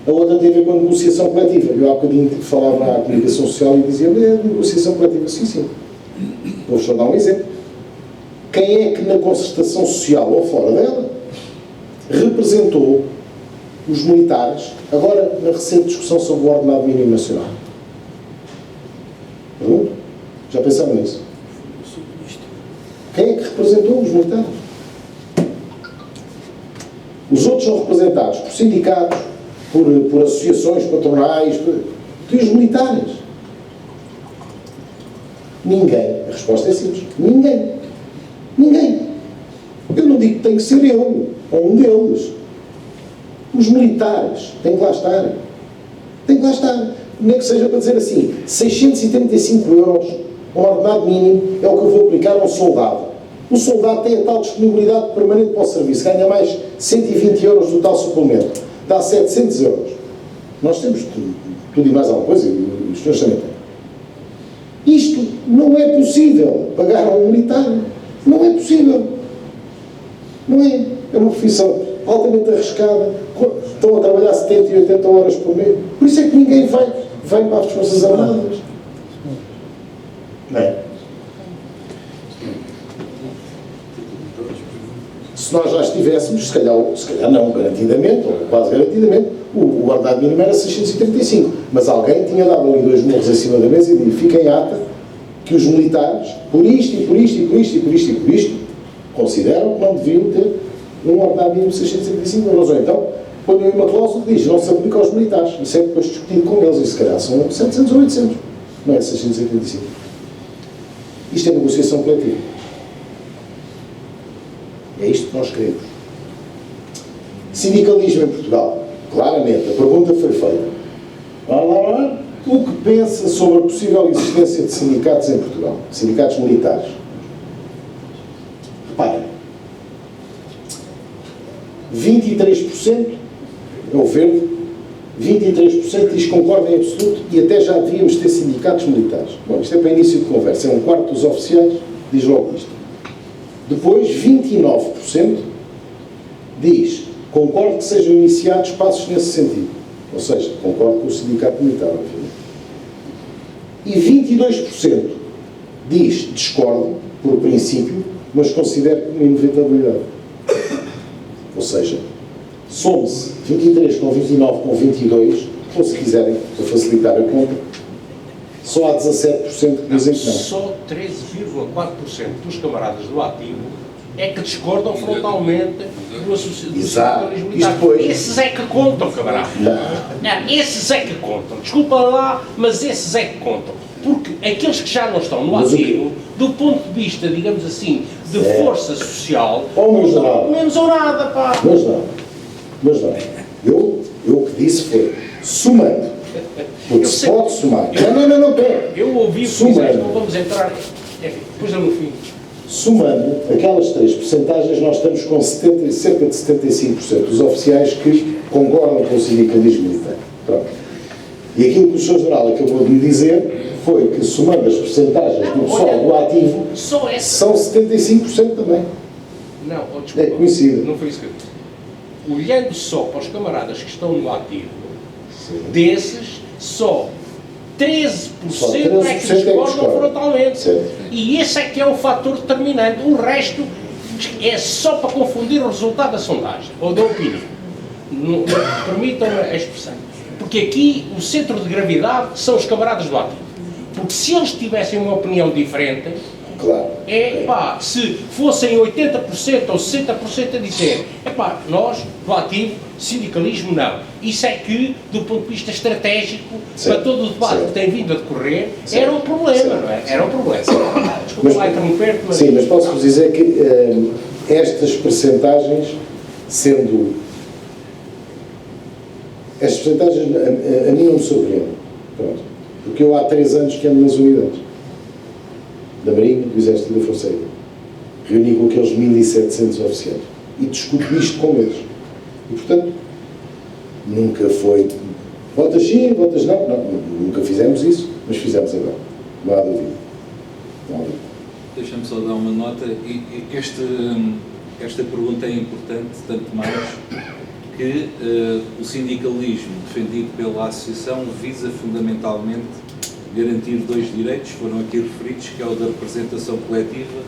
A outra tem a ver com a negociação coletiva. Eu há bocadinho falava na comunicação social e dizia, negociação coletiva, sim. Vou-vos só dar um exemplo. Quem é que na concertação social ou fora dela representou os militares, agora na recente discussão sobre o ordenado mínimo nacional? Pergunto? Já pensaram nisso? Quem é que representou os militares? Os outros são representados por sindicatos, por associações patronais, e os militares. Ninguém. A resposta é simples. Ninguém. Ninguém. Eu não digo que tem que ser eu, ou um deles. Os militares têm que lá estar. Têm que lá estar. Nem que seja para dizer assim, 635 euros, um ordenado mínimo, é o que eu vou aplicar a um soldado. O soldado tem a tal disponibilidade permanente para o serviço, ganha mais 120 euros do tal suplemento, dá 700 euros. Nós temos tudo e mais alguma coisa, e os senhores também têm. Isto não é possível, pagar a um militar. Não é possível. Não é. É uma profissão altamente arriscada, estão a trabalhar 70 e 80 horas por mês. Por isso é que ninguém vai para as Forças Armadas. Não é? Se nós já estivéssemos, se calhar não, garantidamente, ou quase garantidamente, o ordenado mínimo era 635. Mas alguém tinha dado ali 2 murros acima da mesa e disse, fiquem ata que os militares, por isto e por isto e por isto e por isto e por isto, consideram que não deviam ter um ordenado mínimo de 635 euros. Ou então, ponham uma cláusula que diz, não se aplica aos militares. Isso é depois discutido com eles, e se calhar são 700 ou 800. Não é 685. Isto é negociação coletiva. É isto que nós queremos. Sindicalismo em Portugal. Claramente, a pergunta foi feita. O que pensa sobre a possível existência de sindicatos em Portugal? Sindicatos militares. Reparem. 23% é o verde, 23% diz que concorda em absoluto e até já devíamos ter sindicatos militares. Bom, isto é para início de conversa. É um quarto dos oficiais, diz logo isto. Depois, 29% diz, concordo que sejam iniciados passos nesse sentido. Ou seja, concordo com o sindicato militar, obviamente. E 22% diz, discordo, por princípio, mas considero como inevitabilidade. Ou seja, some-se 23 com 29 com 22, ou se quiserem, para facilitar a conta, só há 17% que dizem que não. Só 13,4% dos camaradas do ativo é que discordam frontalmente do sindicalismo militar. Esses é que contam, camarada. Não, esses é que contam. Desculpa lá, mas esses é que contam. Porque aqueles que já não estão no ativo, do ponto de vista, digamos assim, de força social, não estão menos ou nada, pá. Mas não. Eu o que disse foi, somando. Porque se pode somar. Não, pera. Eu ouvi o que dizeste, não vamos entrar. Depois no fim. Somando aquelas 3 percentagens, nós estamos com cerca de 75% dos oficiais que concordam com o sindicalismo militar. Pronto. E aquilo que o Sr. General acabou de me dizer foi que, somando as percentagens do pessoal do ativo, são 75% também. Não, desculpa. É conhecido. Não foi isso que eu disse. Olhando só para os camaradas que estão no ativo, desses, só 13% é que discordam frontalmente. Certo. E esse é que é o fator determinante. O resto é só para confundir o resultado da sondagem, ou da opinião. Permitam-me a expressão. Porque aqui o centro de gravidade são os camaradas do ativo. Porque se eles tivessem uma opinião diferente, claro. Se fossem 80% ou 60% a dizer, nós, do ativo, sindicalismo não. Isso é que, do ponto de vista estratégico, para todo o debate que tem vindo a decorrer, era um problema, não é? Era um problema. Desculpa lá interromper-te, mas... Sim, mas posso-vos dizer que estas percentagens, sendo... Estas percentagens a mim não me surpreendem. Pronto. Porque eu há 3 anos que ando nas unidades. Da Marinha, do Exército e da Força Aérea. Reuni com aqueles 1.700 oficiais. E discuto isto com eles. E, portanto, nunca foi votas sim, votas não. Nunca fizemos isso, mas fizemos agora. Não há dúvida. Deixa-me só dar uma nota. Esta pergunta é importante, tanto mais que o sindicalismo defendido pela Associação visa fundamentalmente garantir 2 direitos, foram aqui referidos, que é o da representação coletiva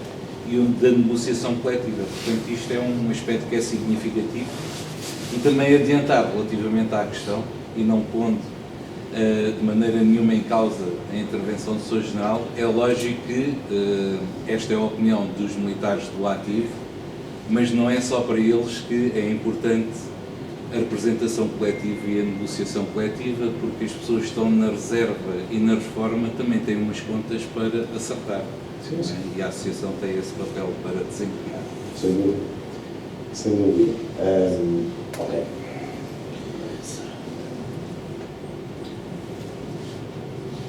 e o da negociação coletiva. Portanto, isto é um aspecto que é significativo. E também adiantar relativamente à questão, e não pondo de maneira nenhuma em causa a intervenção do Sr. General, é lógico que esta é a opinião dos militares do ativo, mas não é só para eles que é importante a representação coletiva e a negociação coletiva, porque as pessoas que estão na reserva e na reforma também têm umas contas para acertar. Sim, sim. E a Associação tem esse papel para desempenhar. Sem dúvida. Sem dúvida. Ok.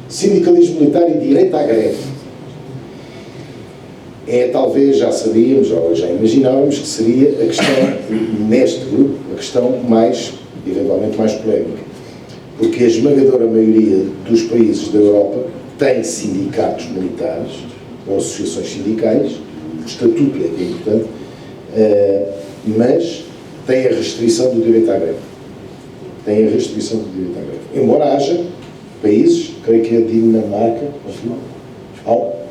Sindicalismo militar e direito à greve. É, talvez, já sabíamos, ou já imaginávamos, que seria a questão, neste grupo, a questão mais, eventualmente, mais polémica. Porque a esmagadora maioria dos países da Europa tem sindicatos militares, ou associações sindicais, o estatuto é que é importante, mas tem a restrição do direito à greve. Tem a restrição do direito à greve. Embora haja países, creio que a Dinamarca,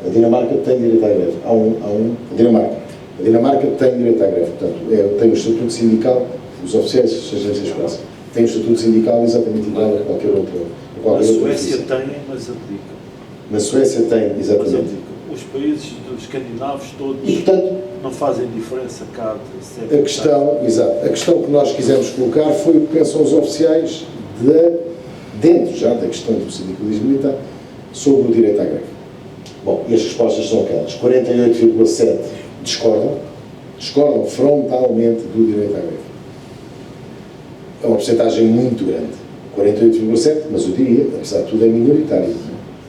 a Dinamarca tem direito à greve. A Dinamarca tem direito à greve. Portanto, tem o estatuto sindical, os oficiais das agências de praça têm o estatuto sindical exatamente igual a qualquer outro. Na Suécia tem, mas aplica. Na Suécia tem, exatamente. Os países dos escandinavos todos e, portanto, não fazem diferença cá. A questão, exato, a questão que nós quisemos colocar foi o que pensam os oficiais dentro já da questão do sindicalismo militar sobre o direito à greve. Bom, e as respostas são aquelas. 48,7% discordam frontalmente do direito à greve. É uma porcentagem muito grande. 48,7%, mas eu diria, apesar de tudo, é minoritário.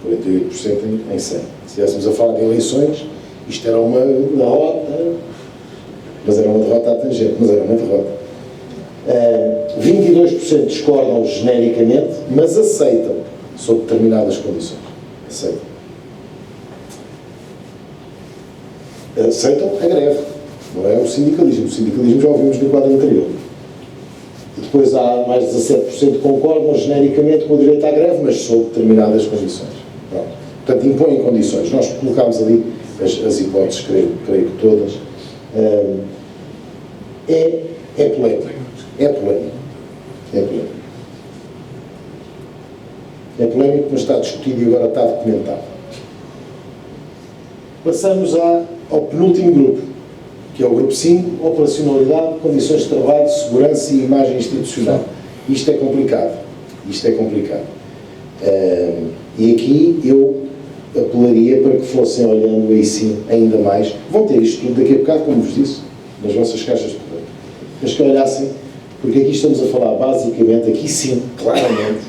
48% em 100. Se estivéssemos a falar de eleições, isto era uma derrota, mas era uma derrota à tangente, mas era uma derrota. 22% discordam genericamente, mas aceitam, sob determinadas condições. Aceitam a greve, não é o sindicalismo. O sindicalismo já ouvimos no quadro anterior. Depois há mais de 17% que concordam genericamente com o direito à greve, mas sob determinadas condições. Pronto. Portanto, impõem condições. Nós colocámos ali as hipóteses, creio que todas. É polémico. É polémico, mas está discutido e agora está documentado. Passamos ao penúltimo grupo, que é o grupo 5, operacionalidade, condições de trabalho, segurança e imagem institucional. Isto é complicado. E aqui eu apelaria para que fossem olhando aí sim ainda mais. Vão ter isto tudo daqui a bocado, como vos disse, nas vossas caixas de correio. Mas que olhassem, porque aqui estamos a falar basicamente, aqui sim, claramente,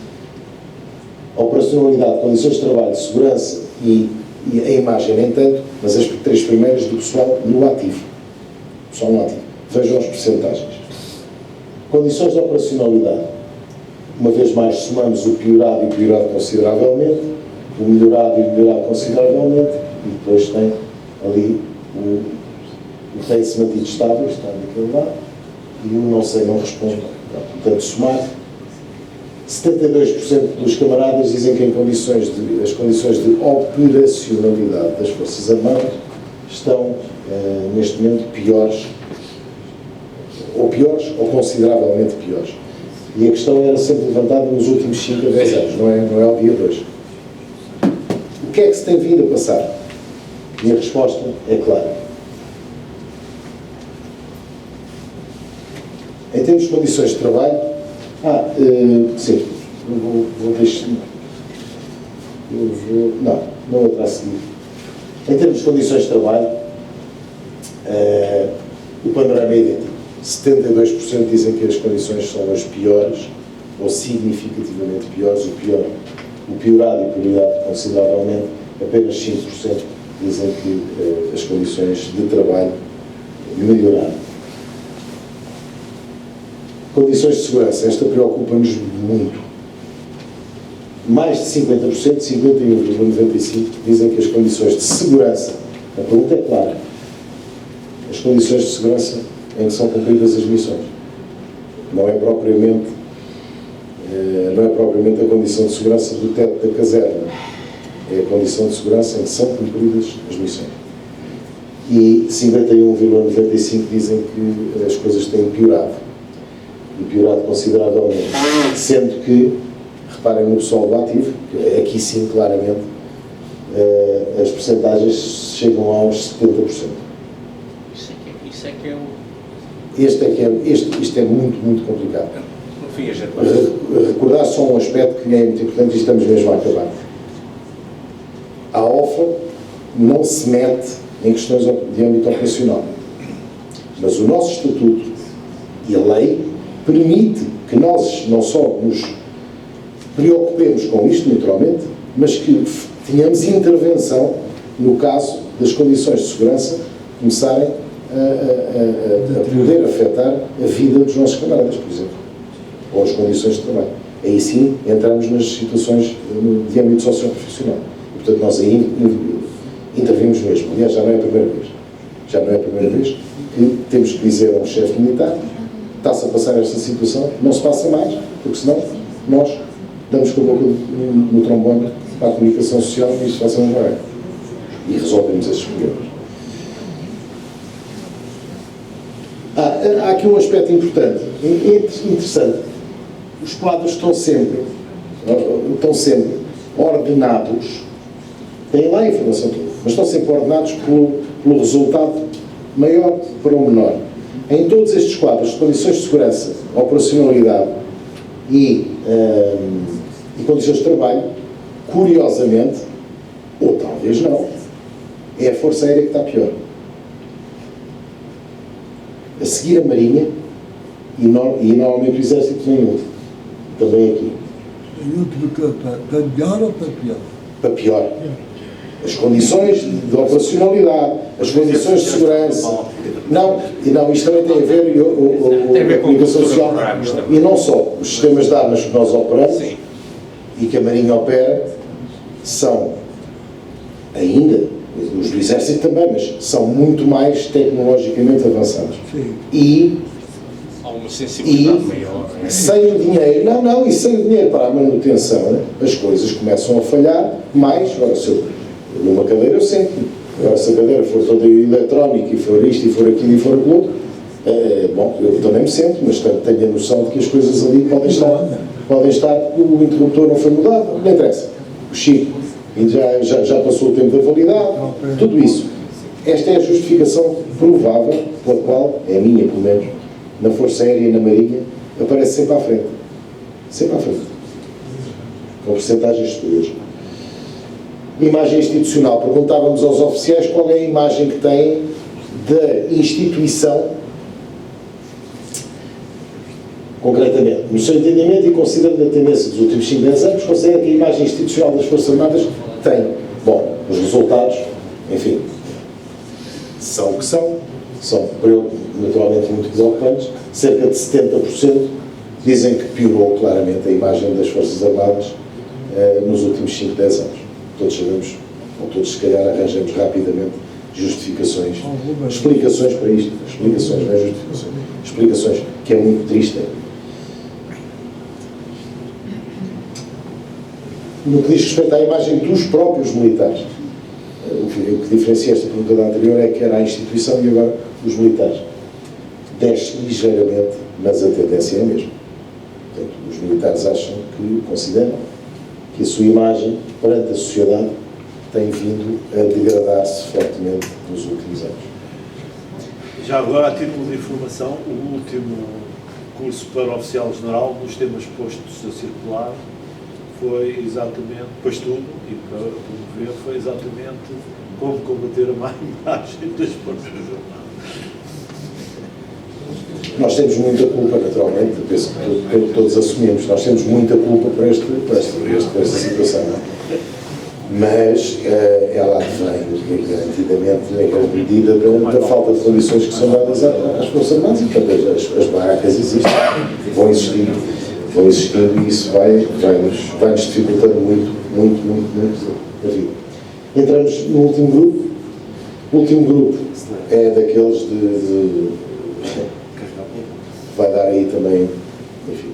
operacionalidade, condições de trabalho, segurança e a imagem nem tanto, mas as três primeiras do pessoal no ativo. Pessoal no ativo. Vejam as percentagens. Condições de operacionalidade. Uma vez mais somamos o piorado e o piorado consideravelmente, o melhorado e o melhorado consideravelmente, e depois tem ali o tem-se mantido estável, está daquele lado, e o não sei, não responde. Portanto, somar, 72% dos camaradas dizem que as condições de operacionalidade das Forças Armadas estão, neste momento, piores ou consideravelmente piores. E a questão era sempre levantada nos últimos 5 a 10 anos, não é ao dia de hoje. O que é que se tem vindo a passar? E a resposta é clara. Em termos de condições de trabalho, sim, vou deixar. Não vou a seguir. Em termos de condições de trabalho, o panorama é idêntico. 72% dizem que as condições são as piores, ou significativamente piores. O piorado e o piorado consideravelmente, apenas 5% dizem que as condições de trabalho melhoraram. Condições de segurança, esta preocupa-nos muito. Mais de 50%, 51,95%, dizem que as condições de segurança, a pergunta é clara, as condições de segurança em que são cumpridas as missões. Não é propriamente a condição de segurança do teto da caserna, é a condição de segurança em que são cumpridas as missões. E 51,95% dizem que as coisas têm piorado, e piorado consideravelmente, sendo que, reparem no pessoal do ativo, aqui sim, claramente, as percentagens chegam aos 70%. Isso é que é o... isto é muito, muito complicado. No fim, a gente Recordar só um aspecto que é muito importante e estamos mesmo a acabar. A OFA não se mete em questões de âmbito operacional, mas o nosso estatuto e a lei permite que nós não só nos preocupemos com isto, naturalmente, mas que tenhamos intervenção no caso das condições de segurança começarem a poder afetar a vida dos nossos camaradas, por exemplo, ou as condições de trabalho. Aí sim entramos nas situações de âmbito socioprofissional. E, portanto, nós aí intervimos mesmo. Aliás, já não é a primeira vez. Já não é a primeira vez que temos que dizer a um chefe militar: está-se a passar esta situação, não se passa mais, porque senão nós damos com a boca no trombone para a comunicação social e isto vai ser um barulho. E resolvemos esses problemas. Há aqui um aspecto importante, interessante. Os quadros estão sempre ordenados, têm lá a informação toda, mas estão sempre ordenados pelo resultado maior para o menor. Em todos estes quadros de condições de segurança, operacionalidade e condições de trabalho, curiosamente, ou talvez não, é a Força Aérea que está pior. A seguir a Marinha e normalmente o Exército vem outro. Também aqui. E outro para melhor ou para pior? Para pior. As condições de operacionalidade, as condições de segurança. Não, isto também tem a ver com a comunicação social. E não só. Os sistemas de armas que nós operamos e que a Marinha opera são ainda, os do Exército também, mas são muito mais tecnologicamente avançados. Sim. E há uma sensibilidade maior. Sem o dinheiro, e sem o dinheiro para a manutenção, as coisas começam a falhar mais. Agora, se eu, numa cadeira eu sento, agora se a cadeira for toda eletrónica e for isto e for aquilo e for aquilo outro, bom, eu também me sento, mas tenho a noção de que as coisas ali podem estar, o interruptor não foi mudado, não interessa, o chip já passou o tempo da validade, tudo isso. Esta é a justificação provável pela qual, é a minha pelo menos, na Força Aérea e na Marinha, aparece sempre à frente. Sempre à frente. Com porcentagens superiores. Imagem institucional. Perguntávamos aos oficiais qual é a imagem que têm da instituição, concretamente. No seu entendimento e considerando a tendência dos últimos 5, 10 anos, considera que a imagem institucional das Forças Armadas tem, bom, os resultados, enfim, são o que são naturalmente muito preocupantes. Cerca de 70% dizem que piorou claramente a imagem das Forças Armadas nos últimos 5, 10 anos. Todos sabemos, ou todos se calhar arranjamos rapidamente justificações, explicações para isto, explicações, não é justificações, explicações, que é muito triste. No que diz respeito à imagem dos próprios militares, o que diferencia esta pergunta da anterior é que era a instituição e agora os militares. Desce ligeiramente, mas a tendência é a mesma. Portanto, os militares consideram que a sua imagem perante a sociedade tem vindo a degradar-se fortemente nos últimos anos. Já agora, a título de informação, o último curso para oficial-general, nos temas postos a circular, foi exatamente, pois tudo, e para promover, foi exatamente como combater a má imagem das Forças Armadas. Nós temos muita culpa, naturalmente, penso que todos assumimos, nós temos muita culpa por esta situação, não é? Mas ela vem garantidamente, em grande medida, da falta de condições que são dadas às Forças Armadas e, portanto, as barracas existem, vão existir e isso vai-nos dificultando muito a vida. Entramos no último grupo. O último grupo é daqueles vai dar aí também, enfim,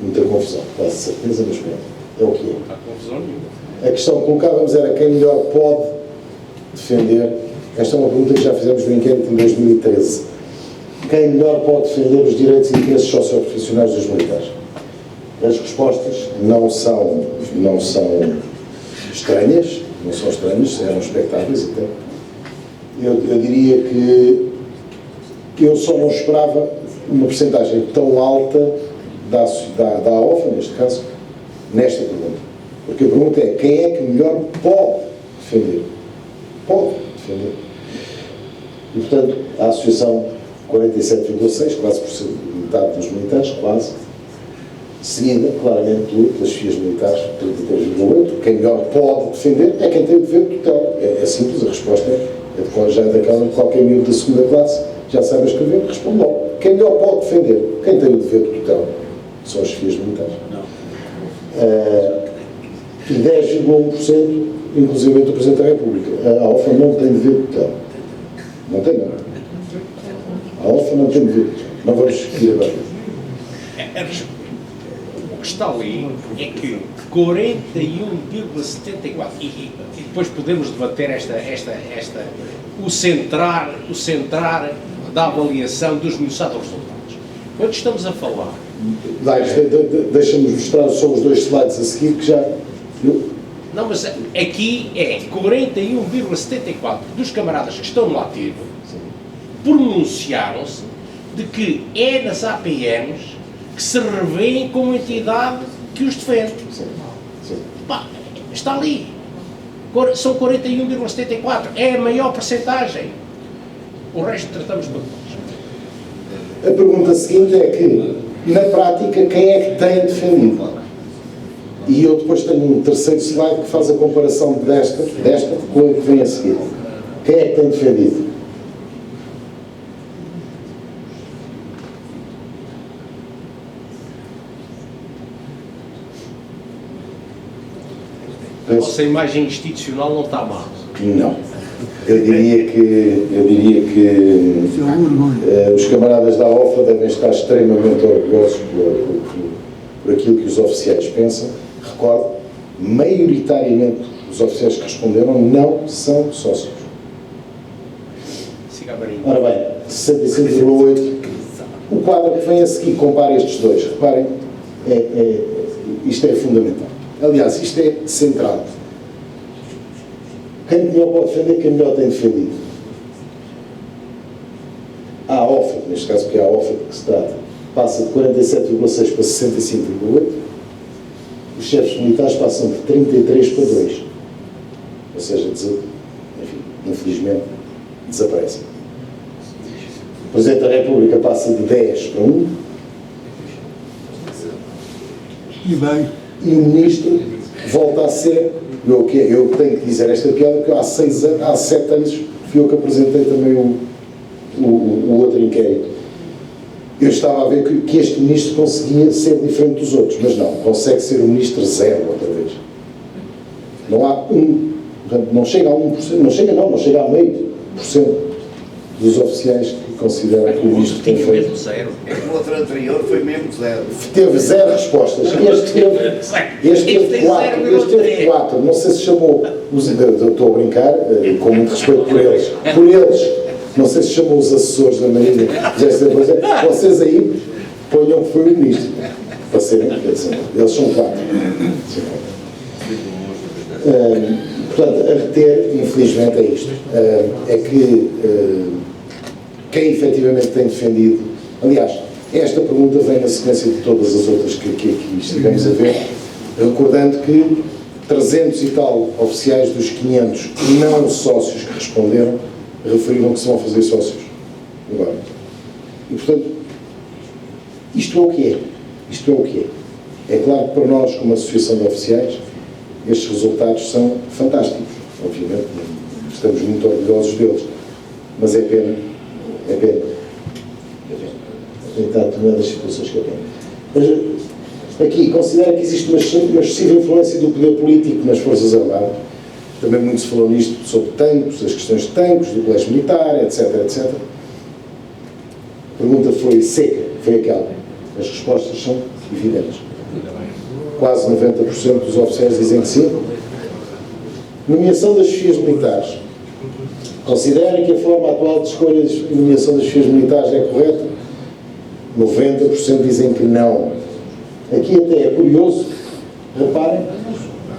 muita confusão, quase certeza, mas pronto, é o que é. Não há confusão nenhuma. A questão que colocávamos era quem melhor pode defender, esta é uma pergunta que já fizemos no inquérito em 2013, quem melhor pode defender os direitos e interesses socioprofissionais dos militares? As respostas não são estranhas, eram expectáveis até. Eu diria que Eu só não esperava uma percentagem tão alta da AOFA, neste caso, nesta pergunta. Porque a pergunta é: quem é que melhor pode defender? Pode defender. E, portanto, a Associação 47,6, quase por metade dos militares, quase, seguida, claramente, pelas FIAs militares, 33,8. Quem melhor pode defender é quem tem o dever de tutela. É simples, a resposta já é daquela de qualquer miúdo da segunda classe, já sabe escrever, responde logo. Quem melhor pode defender? Quem tem o dever de tutela? São as FIAs militares. E 10,1%, inclusive o Presidente da República. A AOFA não tem dever de tutela. Não tem, não. A AOFA não tem dever. Não vamos seguir agora. O que está ali é que 41,74%, e depois podemos debater o centrar da avaliação dos esmiuçados resultados. Quando estamos a falar... Deixa-nos mostrar só os 2 slides a seguir, que já... Não, mas aqui é 41,74% dos camaradas que estão no ativo pronunciaram-se de que é nas APMs que se revêem como entidade que os defende. Pá, está ali. São 41,74%. É a maior percentagem. O resto tratamos por depois. A pergunta seguinte é que, na prática, quem é que tem defendido? E eu depois tenho um terceiro slide que faz a comparação desta com a que vem a seguir. Quem é que tem defendido? A vossa imagem institucional não está mal. Não. Eu diria que os camaradas da AOFA devem estar extremamente orgulhosos por aquilo que os oficiais pensam. Recordo, maioritariamente os oficiais que responderam não são sócios. Ora bem, 65,8%. O quadro que vem a seguir compara estes dois. Reparem, isto é fundamental. Aliás, isto é central. Quem melhor pode defender, quem melhor tem defendido. A AOFA, neste caso, porque é a AOFA que se trata, passa de 47,6% para 65,8%. Os chefes militares passam de 33 para 2. Ou seja, infelizmente, desaparecem. O Presidente da República passa de 10 para 1. E bem. E o Ministro volta a ser... Eu tenho que dizer esta piada, porque há 7 anos fui eu que apresentei também o outro inquérito. Eu estava a ver que este Ministro conseguia ser diferente dos outros, mas não, consegue ser o Ministro 0 outra vez. Não há não chega a 1%, não chega a meio por cento dos oficiais que consideram que o Ministro tem feito. O outro anterior foi mesmo 0. Teve 0 respostas. Este teve 4. Não sei se chamou, estou a brincar, com muito respeito por eles. Não sei se chamou os assessores da Marinha. Vocês aí ponham que foi o Ministro. Para serem, eles são 4. Portanto, a reter, infelizmente, é isto. É que quem efetivamente tem defendido... Aliás, esta pergunta vem na sequência de todas as outras que aqui estivemos a ver, recordando que 300 e tal oficiais dos 500 não sócios que responderam referiram que se vão fazer sócios agora. E, portanto, isto é o que é. Isto é o que é. É claro que para nós, como Associação de Oficiais, estes resultados são fantásticos. Obviamente, estamos muito orgulhosos deles. Mas é pena. Tentar tomar as situações que eu tenho. Mas, aqui, considera que existe uma excessiva influência do poder político nas Forças Armadas. Também muito se falou nisto sobre tanques, as questões de tanques, do colégio militar, etc. A pergunta foi seca, foi aquela. As respostas são evidentes. Quase 90% dos oficiais dizem que sim. Nomeação das chefias militares. Considera que a forma atual de escolha e nomeação das chefias militares é correta? 90% dizem que não. Aqui até é curioso, reparem,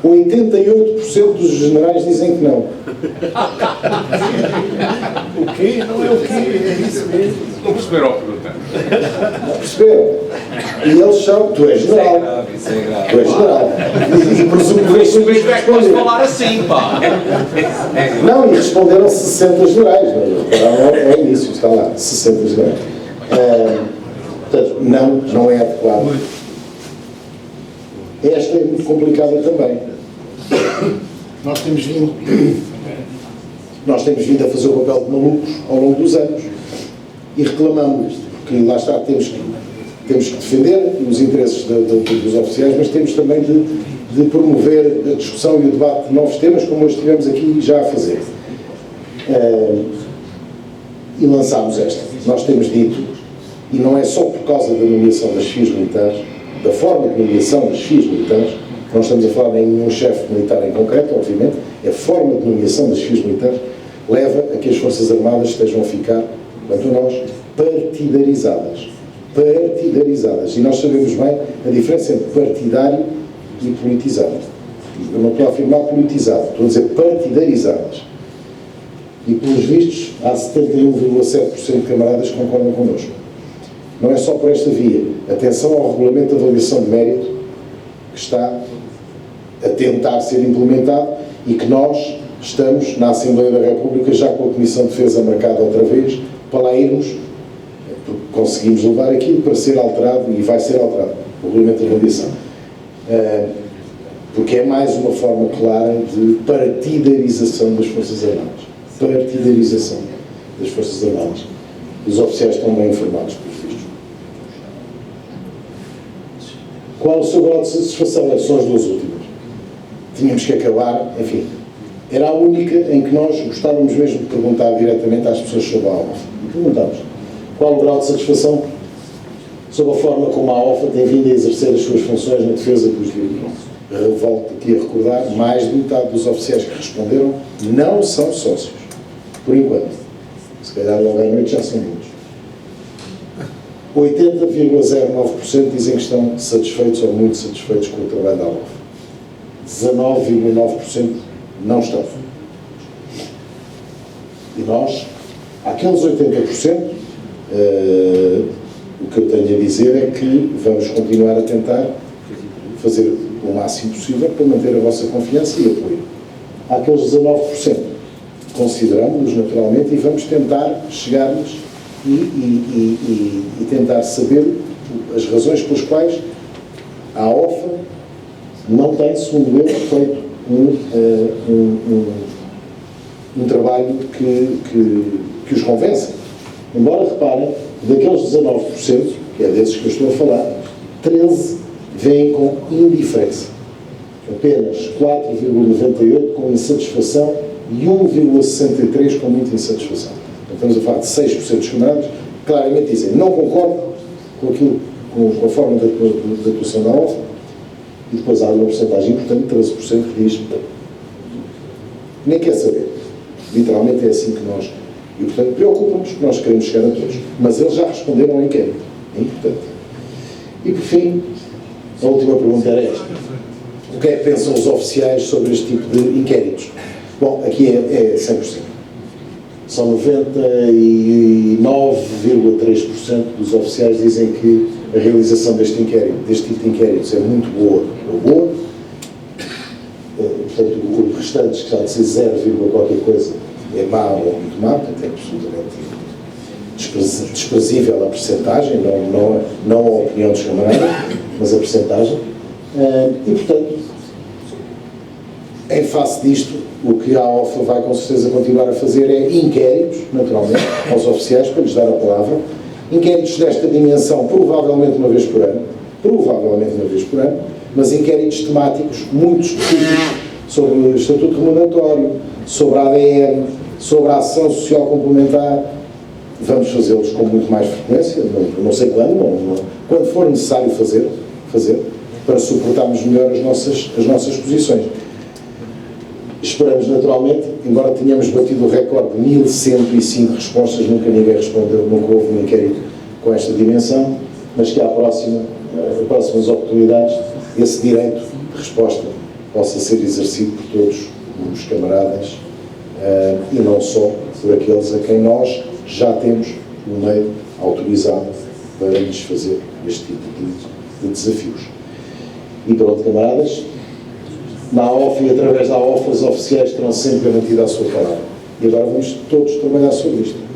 88% dos generais dizem que não. O quê? Não é o quê? É isso mesmo. Não perceberam a pergunta? Não perceberam? E eles são, tu és general. Isso é grave. Tu és general. E presumo que Isso foi mesmo é que posso falar assim, pá. Não, e responderam 60 generais. É o início, está lá, 60 generais. Portanto, não é adequado. Esta é muito complicada também. Nós temos vindo a fazer o papel de malucos ao longo dos anos e reclamamos, porque lá está, temos que defender os interesses dos oficiais, mas temos também de promover a discussão e o debate de novos temas, como hoje estivemos aqui já a fazer. E lançámos esta. Nós temos dito, e não é só por causa da nomeação das FIAs militares, da forma de nomeação das FIAs militares, não estamos a falar em nenhum chefe militar em concreto, obviamente, é a forma de nomeação das FIAs militares leva a que as Forças Armadas estejam a ficar, quanto a nós, partidarizadas. Partidarizadas. E nós sabemos bem a diferença entre partidário e politizado. Eu não estou a afirmar politizado, estou a dizer partidarizadas. E, pelos vistos, há 71,7% de camaradas que concordam connosco. Não é só por esta via. Atenção ao regulamento de avaliação de mérito que está a tentar ser implementado e que nós estamos na Assembleia da República já com a Comissão de Defesa marcada outra vez para lá irmos, porque conseguimos levar aquilo para ser alterado e vai ser alterado, o regulamento de avaliação. Porque é mais uma forma clara de partidarização das Forças Armadas. Partidarização das Forças Armadas. Os oficiais estão bem informados, pelos vistos. Qual o seu grau de satisfação? São as duas últimas. Tínhamos que acabar, enfim. Era a única em que nós gostávamos mesmo de perguntar diretamente às pessoas sobre a OFA. Perguntámos qual o grau de satisfação sobre a forma como a OFA tem vindo a exercer as suas funções na defesa dos direitos. Volto aqui a recordar, mais de metade dos oficiais que responderam não são sócios, por enquanto. Se calhar logo à noite já são muitos. 80,09% dizem que estão satisfeitos ou muito satisfeitos com o trabalho da OFA. 19,9% não estão. E nós, aqueles 80%, o que eu tenho a dizer é que vamos continuar a tentar fazer o máximo possível para manter a vossa confiança e apoio. Aqueles 19% consideramos-nos naturalmente e vamos tentar chegar-nos e tentar saber as razões pelas quais a OFA não tem, segundo eu, feito um trabalho que os convença. Embora reparem, daqueles 19%, que é desses que eu estou a falar, 13% veem com indiferença. Apenas 4,98% com insatisfação e 1,63% com muita insatisfação. Então, estamos a falar de 6% dos camaradas que claramente dizem não concordo com aquilo, com a forma de atuação da OFA, e depois há uma porcentagem importante, 13%, que diz nem quer saber. Literalmente é assim que nós... E, portanto, preocupa-nos que nós queremos chegar a todos. Mas eles já responderam ao inquérito. É importante. E, por fim, a última pergunta era esta. O que é que pensam os oficiais sobre este tipo de inquéritos? Bom, aqui é 100%. São 99,3% dos oficiais dizem que a realização deste tipo de inquéritos é muito boa ou boa. Portanto, o restante, que já de ser 0, qualquer coisa, é má ou muito má, portanto é absolutamente desprezível a percentagem, não a opinião dos camaradas, mas a percentagem. E, portanto, em face disto, o que a OFA vai com certeza continuar a fazer é inquéritos, naturalmente, aos oficiais, para lhes dar a palavra. Inquéritos desta dimensão, provavelmente uma vez por ano, mas inquéritos temáticos muito específicos sobre o Estatuto Remuneratório, sobre a ADN, sobre a ação social complementar. Vamos fazê-los com muito mais frequência, não sei quando for necessário fazer, para suportarmos melhor as nossas posições. Esperamos naturalmente, embora tenhamos batido o recorde de 1105 respostas, nunca ninguém respondeu, nunca houve um inquérito com esta dimensão, mas que à próximas oportunidades esse direito de resposta possa ser exercido por todos os camaradas e não só por aqueles a quem nós já temos o meio autorizado para lhes fazer este tipo de desafios. E pronto, camaradas, na AOF e através da AOF, os oficiais terão sempre garantido a sua palavra. E agora vamos todos trabalhar sobre isto.